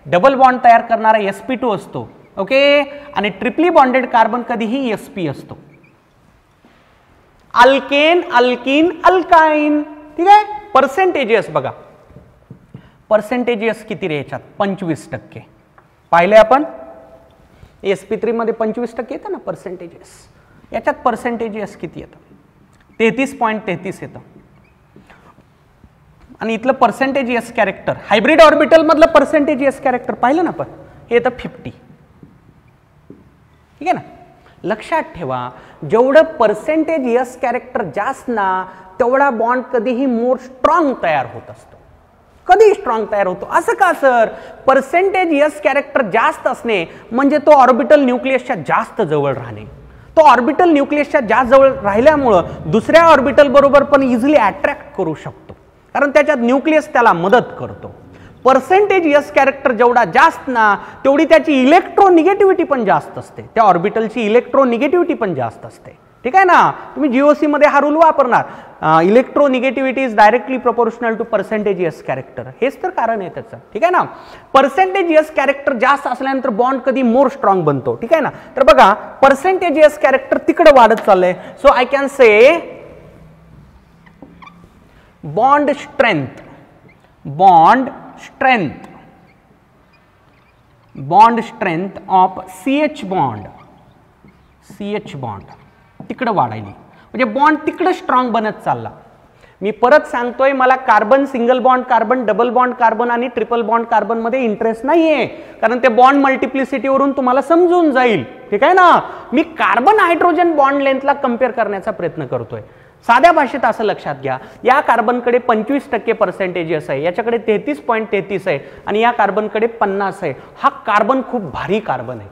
डबल बॉन्ड तयार करणारा sp2 असतो, ओके. आणि ट्रिपली बॉन्डेड कार्बन कधीही sp असतो. Alkane, alkyne, alkyne. ठीक आहे, पर्सेंटेजेस बघा, पर्सेंटेजेस किती रे याच्यात, 25%. पाहिले आपण sp3 मध्ये 25% येतं ना पर्सेंटेजेस, याच्यात पर्सेंटेजेस किती येतं, 33.33 येतं. आणि इथलं percentage s character hybrid orbital मधलं पर्सेंटेज यस कॅरेक्टर पाहिलं ना आपण, हे येतं 50. ठीक आहे ना. लक्षात ठेवा, जेवढं पर्सेंटेज यस कॅरेक्टर जास्त ना तेवढा बॉन्ड कधीही मोर स्ट्रॉंग तयार होत असतो. कधी स्ट्रॉंग तयार होतो असं का सर, पर्सेंटेज यस कॅरेक्टर जास्त असणे म्हणजे तो ऑर्बिटल न्यूक्लियसच्या जास्त जवळ राहणे. तो ऑर्बिटल न्यूक्लियसच्या जास्त जवळ राहिल्यामुळं दुसऱ्या ऑर्बिटल बरोबर पण इझिली अट्रॅक्ट करू शकतो, कारण त्याच्यात न्यूक्लियस त्याला मदत करतो. पर्सेंटेज यस कॅरेक्टर जेवढा जास्त ना तेवढी त्याची इलेक्ट्रोनिगेटिव्हिटी पण जास्त असते, त्या ऑर्बिटलची इलेक्ट्रोनिगेटिव्हिटी पण जास्त असते. ठीक आहे ना. तुम्ही जीओसी मध्ये हा रूल वापरणार, electronegativity is directly proportional to percentage s character. हेच तर कारण आहे त्याचं. ठीक आहे ना. पर्सेंटेज यस कॅरेक्टर जास्त असल्यानंतर बॉन्ड कधी मोर स्ट्रॉंग बनतो. ठीक आहे ना. तर बघा पर्सेंटेज यस कॅरेक्टर तिकडे वाढत चाललंय. So I can say bond strength, bond strength, bond strength of CH bond, CH bond तिकडे वाढायली, म्हणजे बॉन्ड तिकडे स्ट्रॉंग बनत चालला. मी परत सांगतोय, मला carbon single bond carbon, double bond carbon आणि ट्रिपल बॉन्ड कार्बन मध्ये इंटरेस्ट नाहीये, कारण ते बॉन्ड मल्टिप्लिसिटीवरून तुम्हाला समजून जाईल. ठीक आहे ना. मी कार्बन हायड्रोजन बॉन्ड लेंथला कम्पेअर करण्याचा प्रयत्न करतोय. साध्या भाषेत असं लक्षात घ्या, या कार्बनकडे 25% पर्सेंटेज आहे, याच्याकडे 33.33 आहे आणि या कार्बनकडे 50 आहे. हा कार्बन खूप भारी कार्बन आहे.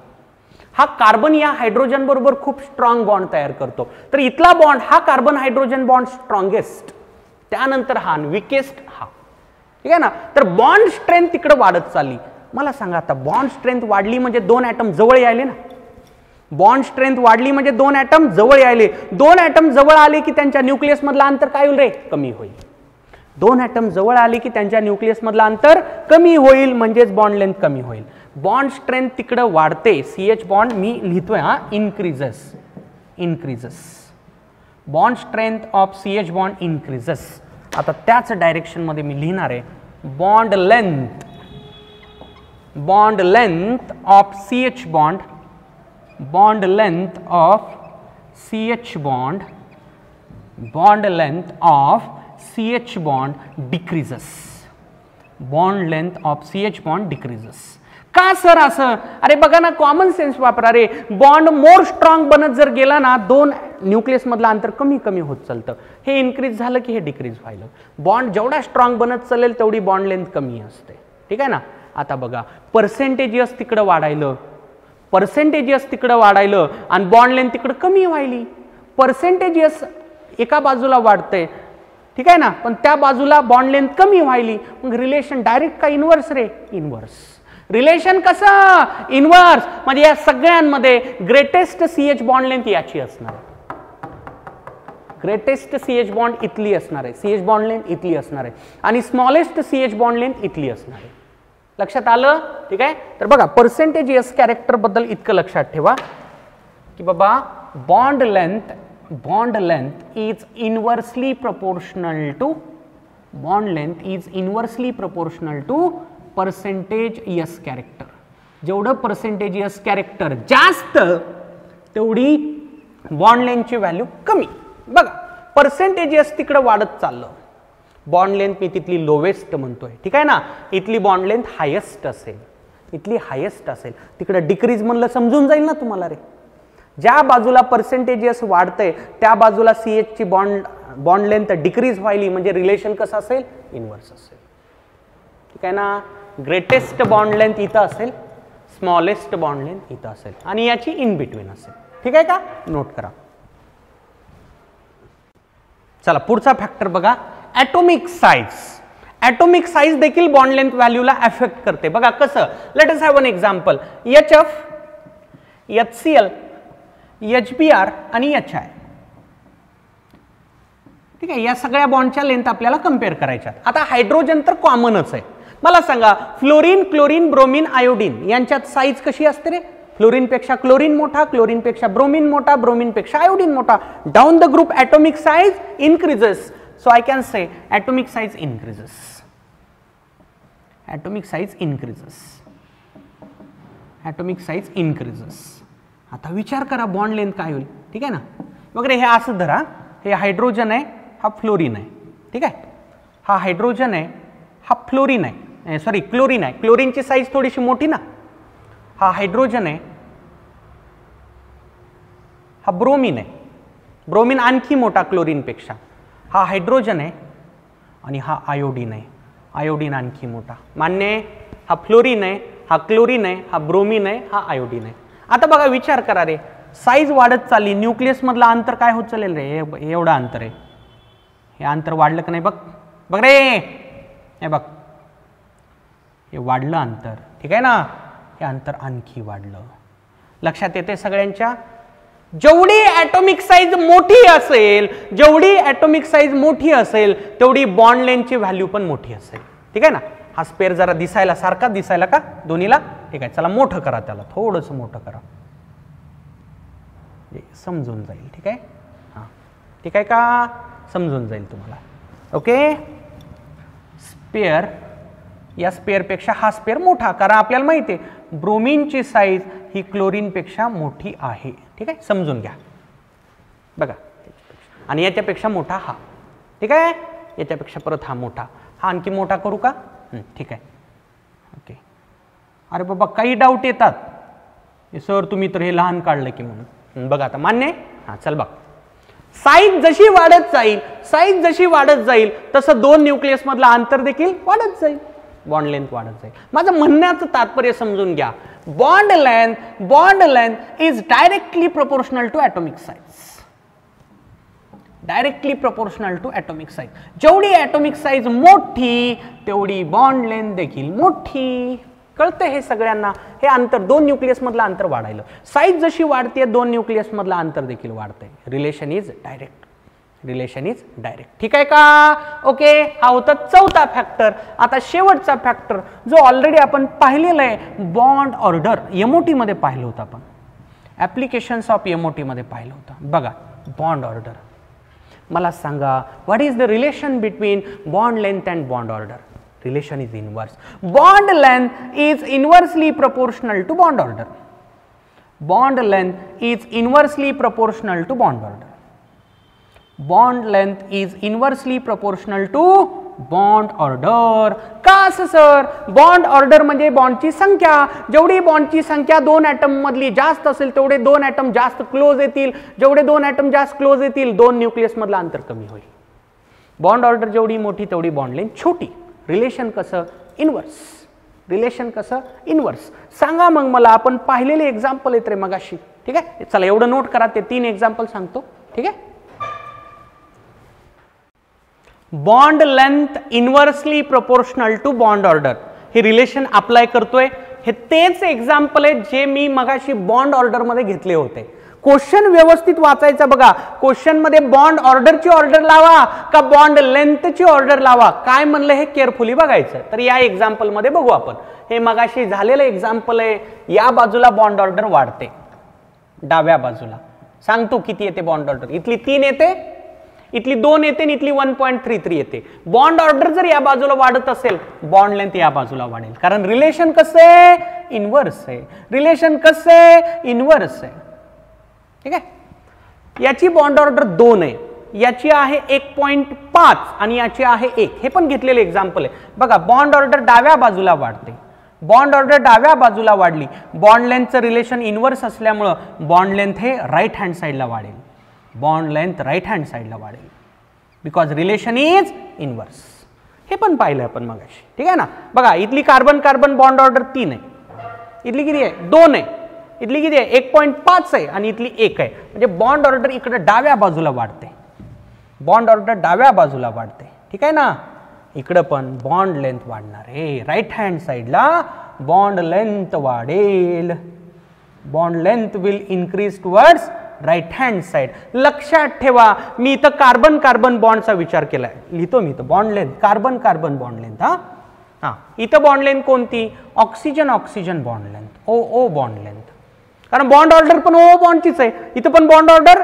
हा कार्बन या हायड्रोजन बरोबर खूप स्ट्रॉंग बॉन्ड तयार करतो. तर इथला बॉन्ड हा कार्बन हायड्रोजन बॉन्ड स्ट्रॉंगेस्ट, त्यानंतर हा विकेस्ट हा. ठीक आहे ना. तर बॉन्ड स्ट्रेंथ तिकडे वाढत चालली. मला सांगा आता, बॉन्ड स्ट्रेंथ वाढली म्हणजे 2 ॲटम जवळ यायले ना. बॉन्ड स्ट्रेंथ वाढली म्हणजे 2 ॲटम जवळ यायले. 2 ॲटम जवळ आले की त्यांच्या न्यूक्लियस मधला अंतर काय होईल रे, कमी होईल. 2 ॲटम जवळ आले की त्यांच्या न्यूक्लियस मधला अंतर कमी होईल, म्हणजेच बॉन्ड लेंथ कमी होईल. बॉन्ड स्ट्रेंथ तिकडे वाढते. CH बॉन्ड मी लिहितोय हा, increases, increases. Bond strength of CH bond increases. आता त्याच डायरेक्शन मध्ये मी लिहिणार आहे bond length, bond length of CH bond, bond length of CH bond, bond length of CH bond decreases, bond length of CH bond decreases. का sir असं? अरे बघा ना, कॉमन सेन्स वापरा रे. बॉन्ड मोर स्ट्रॉंग बनत जर गेला ना, 2 न्यूक्लियस मधलं अंतर कमी कमी होत चालतं. हे इन्क्रीज झालं की हे डिक्रीज व्हायला. बॉन्ड जेवढा स्ट्रॉंग बनत चालेल तेवढी बॉन्ड लेंथ कमी असते. ठीक आहे ना. आता बघा पर्सेंटेजेस तिकडं वाढायलं, पर्सेंटेजेस तिकडं वाढायलं आणि बॉन्ड लेंथ तिकडं कमी व्हायली. पर्सेंटेजेस एका बाजूला वाढतंय, ठीक आहे ना, पण त्या बाजूला बॉन्ड लेंथ कमी व्हायली, मग रिलेशन डायरेक्ट का इनवर्स रे? इनवर्स. रिलेशन कसं? इनवर्स. म्हणजे या सगळ्यांमध्ये ग्रेटेस्ट सीएच बॉन्ड लेंथ याची असणार आहे. ग्रेटेस्ट सीएच बॉन्ड इथली असणार आहे, सीएच बॉन्ड लेंथ इथली असणार आहे, आणि स्मॉलेस्ट सीएच बॉन्ड लेंथ इथली असणार आहे. लक्षात आलं? ठीक आहे. तर बघा पर्सेंटेज एस कॅरेक्टर बद्दल इतकं लक्षात ठेवा की बाबा bond length is inversely proportional to percentage S character. जेवढं पर्सेंटेज एस कॅरेक्टर जास्त तेवढी बॉन्ड लेंथची व्हॅल्यू कमी. बघा पर्सेंटेज एस तिकडे वाढत चाललं, बॉन्ड लेंथ मी तिथली लोवेस्ट म्हणतोय, ठीक आहे ना, इथली बॉन्ड लेंथ हायेस्ट असेल, इथली हायेस्ट असेल, तिकडे डिक्रीज म्हणलं समजून जाईल ना तुम्हाला रे. ज्या बाजूला पर्सेंटेजेस वाढतंय त्या बाजूला सीएच ची बॉन्ड लेंथ डिक्रीज व्हायली, म्हणजे रिलेशन कसं असेल? इनवर्स असेल. ठीक आहे ना. ग्रेटेस्ट बॉन्ड लेंथ इथं असेल, स्मॉलेस्ट बॉन्ड लेंथ इथं असेल, आणि याची इन बिटवीन असेल. ठीक आहे का? नोट करा. चला पुढचा फॅक्टर बघा, ॲटॉमिक साइज. ॲटॉमिक साइज देखील बॉन्ड लेंथ व्हॅल्यूला अफेक्ट करते. बघा कसं? Let us have one example. HF, HCl, HBr आणि HI. ठीक आहे, या सगळ्या बॉन्डच्या लेंथ आपल्याला कंपेअर करायच्या. आता हायड्रोजन तर कॉमनच आहे. मला सांगा फ्लोरीन, क्लोरीन, ब्रोमीन, आयोडीन यांच्यात साईज कशी असते रे? फ्लोरीन पेक्षा क्लोरीन मोठा, क्लोरीन पेक्षा ब्रोमीन मोठा, ब्रोमीन पेक्षा आयोडीन मोठा. Down the group atomic size increases. So I can say atomic size increases. Atomic size increases. Atomic size increases. आता विचार करा बॉन्ड लेंथ काय होईल. ठीक आहे ना. वगैरे हे असं धरा, हे हायड्रोजन आहे, हा फ्लोरीन आहे. ठीक आहे, हा हायड्रोजन आहे, हा फ्लोरीन आहे, सॉरी क्लोरीन आहे. क्लोरीनची साईज थोडीशी मोठी ना. हा हायड्रोजन आहे, हा ब्रोमीन आहे, ब्रोमीन आणखी मोठा क्लोरीन पेक्षा. हा हायड्रोजन आहे आणि हा आयोडीन आहे, आयोडीन आणखी मोठा. मान्य आहे? हा फ्लोरीन आहे, हा क्लोरीन आहे, हा ब्रोमीन आहे, हा आयोडीन आहे. आता बघा विचार करा रे, साईज वाढत चालली, न्यूक्लियस मधला अंतर काय होत चालेल रे? एवढं अंतर आहे, हे अंतर वाढलं का नाही? बघ बघ रे, हे बघ हे वाढलं अंतर. ठीक आहे ना, हे अंतर आणखी वाढलं. लक्षात येते सगळ्यांच्या? जेवढी ॲटॉमिक साईज मोठी असेल, जेवढी ॲटॉमिक साईज मोठी असेल तेवढी बॉन्ड लेंथची व्हॅल्यू पण मोठी असेल. ठीक आहे ना. हा स्पेअर जरा दिसायला सारखा दिसायला का दोन्हीला? ठीक आहे, चला मोठं करा, त्याला थोडंसं मोठं करा, समजून जाईल. ठीक आहे, हां ठीक आहे का? समजून जाईल तुम्हाला. ओके. स्पेअर, या स्पेअरपेक्षा हा स्पेअर मोठा, कारण आपल्याला माहिती आहे ब्रोमीनची साईज ही क्लोरीनपेक्षा मोठी आहे. ठीक आहे, समजून घ्या. बघा, आणि याच्यापेक्षा मोठा हा. ठीक आहे, याच्यापेक्षा परत हा मोठा, हा आणखी मोठा करू का? ठीक आहे. ओके. अरे बाबा काही डाऊट येतात, सर तुम्ही तर हे लहान काढलं की म्हणून. बघा आता मान्य आहे? हां चल बघ, साईज जशी वाढत जाईल, साईज जशी वाढत जाईल तसं दोन न्यूक्लियस मधला अंतर देखील वाढत जाईल, बॉन्ड लेंथ वाढत जाईल. माझं म्हणण्याचं तात्पर्य समजून घ्या. Bond length is directly proportional to atomic size. Directly proportional to atomic size. जेवढी ॲटॉमिक साइज मोठी तेवढी बॉन्ड लेंथ देखील मोठी. कळतं हे सगळ्यांना? हे अंतर दोन न्यूक्लियस मधलं अंतर वाढायलं, साईज जशी वाढते दोन न्यूक्लियस मधलं अंतर देखील वाढतंय. Relation is direct, relation is direct. ठीक आहे का? ओके. हा होता चौथा फॅक्टर. आता शेवटचा फॅक्टर जो ऑलरेडी आपण पाहिलेला आहे, बॉन्ड ऑर्डर. एमओटी मध्ये पाहिलं होतं आपण, ऍप्लिकेशन्स ऑफ एमओटी मध्ये पाहिलं होतं. बघा बॉन्ड ऑर्डर. मला सांगा what is the relation between bond length and bond order? Relation is inverse. Bond length is inversely proportional to bond order. Bond length is inversely proportional to bond order. Bond length is inversely proportional to bond order. का असं sir? Bond order म्हणजे बॉन्डची संख्या. जेवढी बॉन्डची संख्या दोन item मधली जास्त असेल तेवढे दोन ॲटम जास्त क्लोज येतील. जेवढे दोन ॲटम जास्त क्लोज येतील दोन न्यूक्लियस मधलं अंतर कमी होईल. बॉन्ड ऑर्डर जेवढी मोठी तेवढी बॉन्ड लेंथ छोटी. रिलेशन कसं? इनवर्स. रिलेशन कसं? इनवर्स. सांगा मग मला, आपण पाहिलेले एक्झाम्पल येत रे मगाशी. ठीक आहे, चला एवढं नोट करा, ते 3 एक्झाम्पल सांगतो. ठीक आहे, bond length inversely proportional to bond order, हे रिलेशन अप्लाय करतोय. हे तेच एक्झाम्पल आहे जे मी मगाशी बॉन्ड ऑर्डर मध्ये घेतले होते. क्वेश्चन व्यवस्थित वाचायचा बघा. क्वेश्चन मध्ये बॉन्ड ऑर्डरची ऑर्डर लावा का बॉन्ड लेंथची ऑर्डर लावा, काय म्हणलं हे केअरफुली बघायचं. तर या एक्झाम्पल मध्ये बघू आपण. हे मगाशी झालेलं एक्झाम्पल आहे. या बाजूला बॉन्ड ऑर्डर वाढते, डाव्या बाजूला सांगतो किती येते बॉन्ड ऑर्डर. इथली 3 येते, इथली 2 येते आणि इथली 1.33 येते. बॉन्ड ऑर्डर जर या बाजूला वाढत असेल, बॉन्ड लेंथ या बाजूला वाढेल. कारण रिलेशन कसं आहे, इनवर्स आहे. रिलेशन कसं आहे, इनवर्स आहे. ठीक आहे. याची बॉन्ड ऑर्डर 2 आहे, याची आहे 1.5 आणि याची आहे 1. हे पण घेतलेले एक्झाम्पल आहे बघा. बॉन्ड ऑर्डर डाव्या बाजूला वाढते, बॉन्ड ऑर्डर डाव्या बाजूला वाढली. बॉन्ड लेंथचं रिलेशन इनवर्स असल्यामुळं बॉन्ड लेंथ हे राईट हँड साईडला वाढेल. बॉन्ड लेंथ राईट हँड साईडला वाढेल बिकॉज रिलेशन इज इनवर्स. हे पण पाहिलं आपण मगाशी. ठीक आहे ना. बघा इथली कार्बन कार्बन बॉन्ड ऑर्डर 3 आहे, इथली किती आहे 2 आहे, इथली किती आहे 1.5 आहे आणि इथली 1 आहे. म्हणजे बॉन्ड ऑर्डर इकडे डाव्या बाजूला वाढते, बॉन्ड ऑर्डर डाव्या बाजूला वाढते. ठीक आहे ना. इकडं पण बॉन्ड लेंथ वाढणार आहे, राईट हँड साईडला बॉन्ड लेंथ वाढेल. Bond length will increase towards right hand side. लक्षात ठेवा, मी इथं कार्बन कार्बन बॉन्डचा विचार केलाय, लिहितो मी इथं bond length carbon carbon bond length. हा इथं बॉन्ड लेंथ कोणती, oxygen oxygen bond length, O O bond length. कारण बॉन्ड ऑर्डर पण ओ बॉन्डचीच आहे, इथं पण बॉन्ड ऑर्डर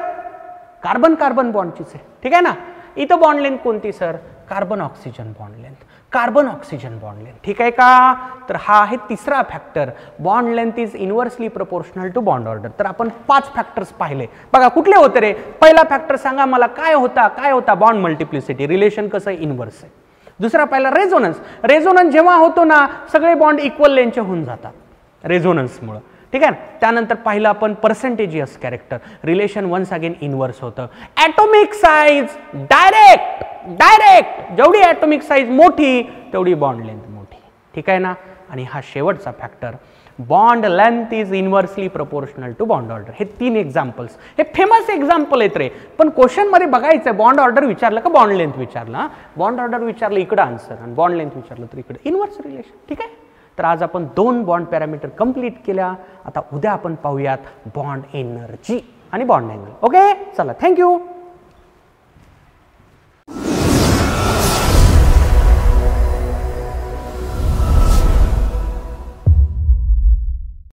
कार्बन कार्बन बॉन्डचीच आहे. ठीक आहे ना. इथं बॉन्ड लेंथ कोणती sir, carbon oxygen bond length, carbon oxygen bond length. ठीक आहे का. तर हा आहे तिसरा factor, bond length is inversely proportional to bond order. तर आपण 5 फॅक्टर्स पाहिले बघा. कुठले होते रे. पहिला फॅक्टर सांगा मला काय होता बॉन्ड मल्टिप्लिसिटी, रिलेशन कसं इनवर्स आहे. दुसरा पहिला रेझोनन्स. रेझोनन्स जेव्हा होतो ना सगळे बॉन्ड इक्वल लेंथचे होऊन जातात रेझोनन्समुळे. ठीक आहे ना. त्यानंतर पाहिलं आपण percentage s character, relation once again inverse होतं. ॲटॉमिक साईज डायरेक्ट जेवढी ॲटॉमिक साईज मोठी तेवढी बॉन्ड लेंथ मोठी. ठीक आहे ना. आणि हा शेवटचा factor, bond length is inversely proportional to bond order. हे 3 एक्झाम्पल्स, हे फेमस एक्झाम्पल आहेत रे. पण क्वेश्चन मध्ये बघायचं बॉन्ड ऑर्डर विचारलं का बॉन्ड लेंथ विचारलं. बॉन्ड ऑर्डर विचारलं इकडं आन्सर आणि बॉन्ड लेंथ विचारलं तर इकडे इनवर्स रिलेशन. ठीक आहे. तर आज आपण 2 बॉन्ड पॅरामीटर कंप्लीट केल्या. आता उद्या आपण पाहूयात बॉन्ड एनर्जी आणि बॉन्ड अँगल. ओके चला, थँक्यू.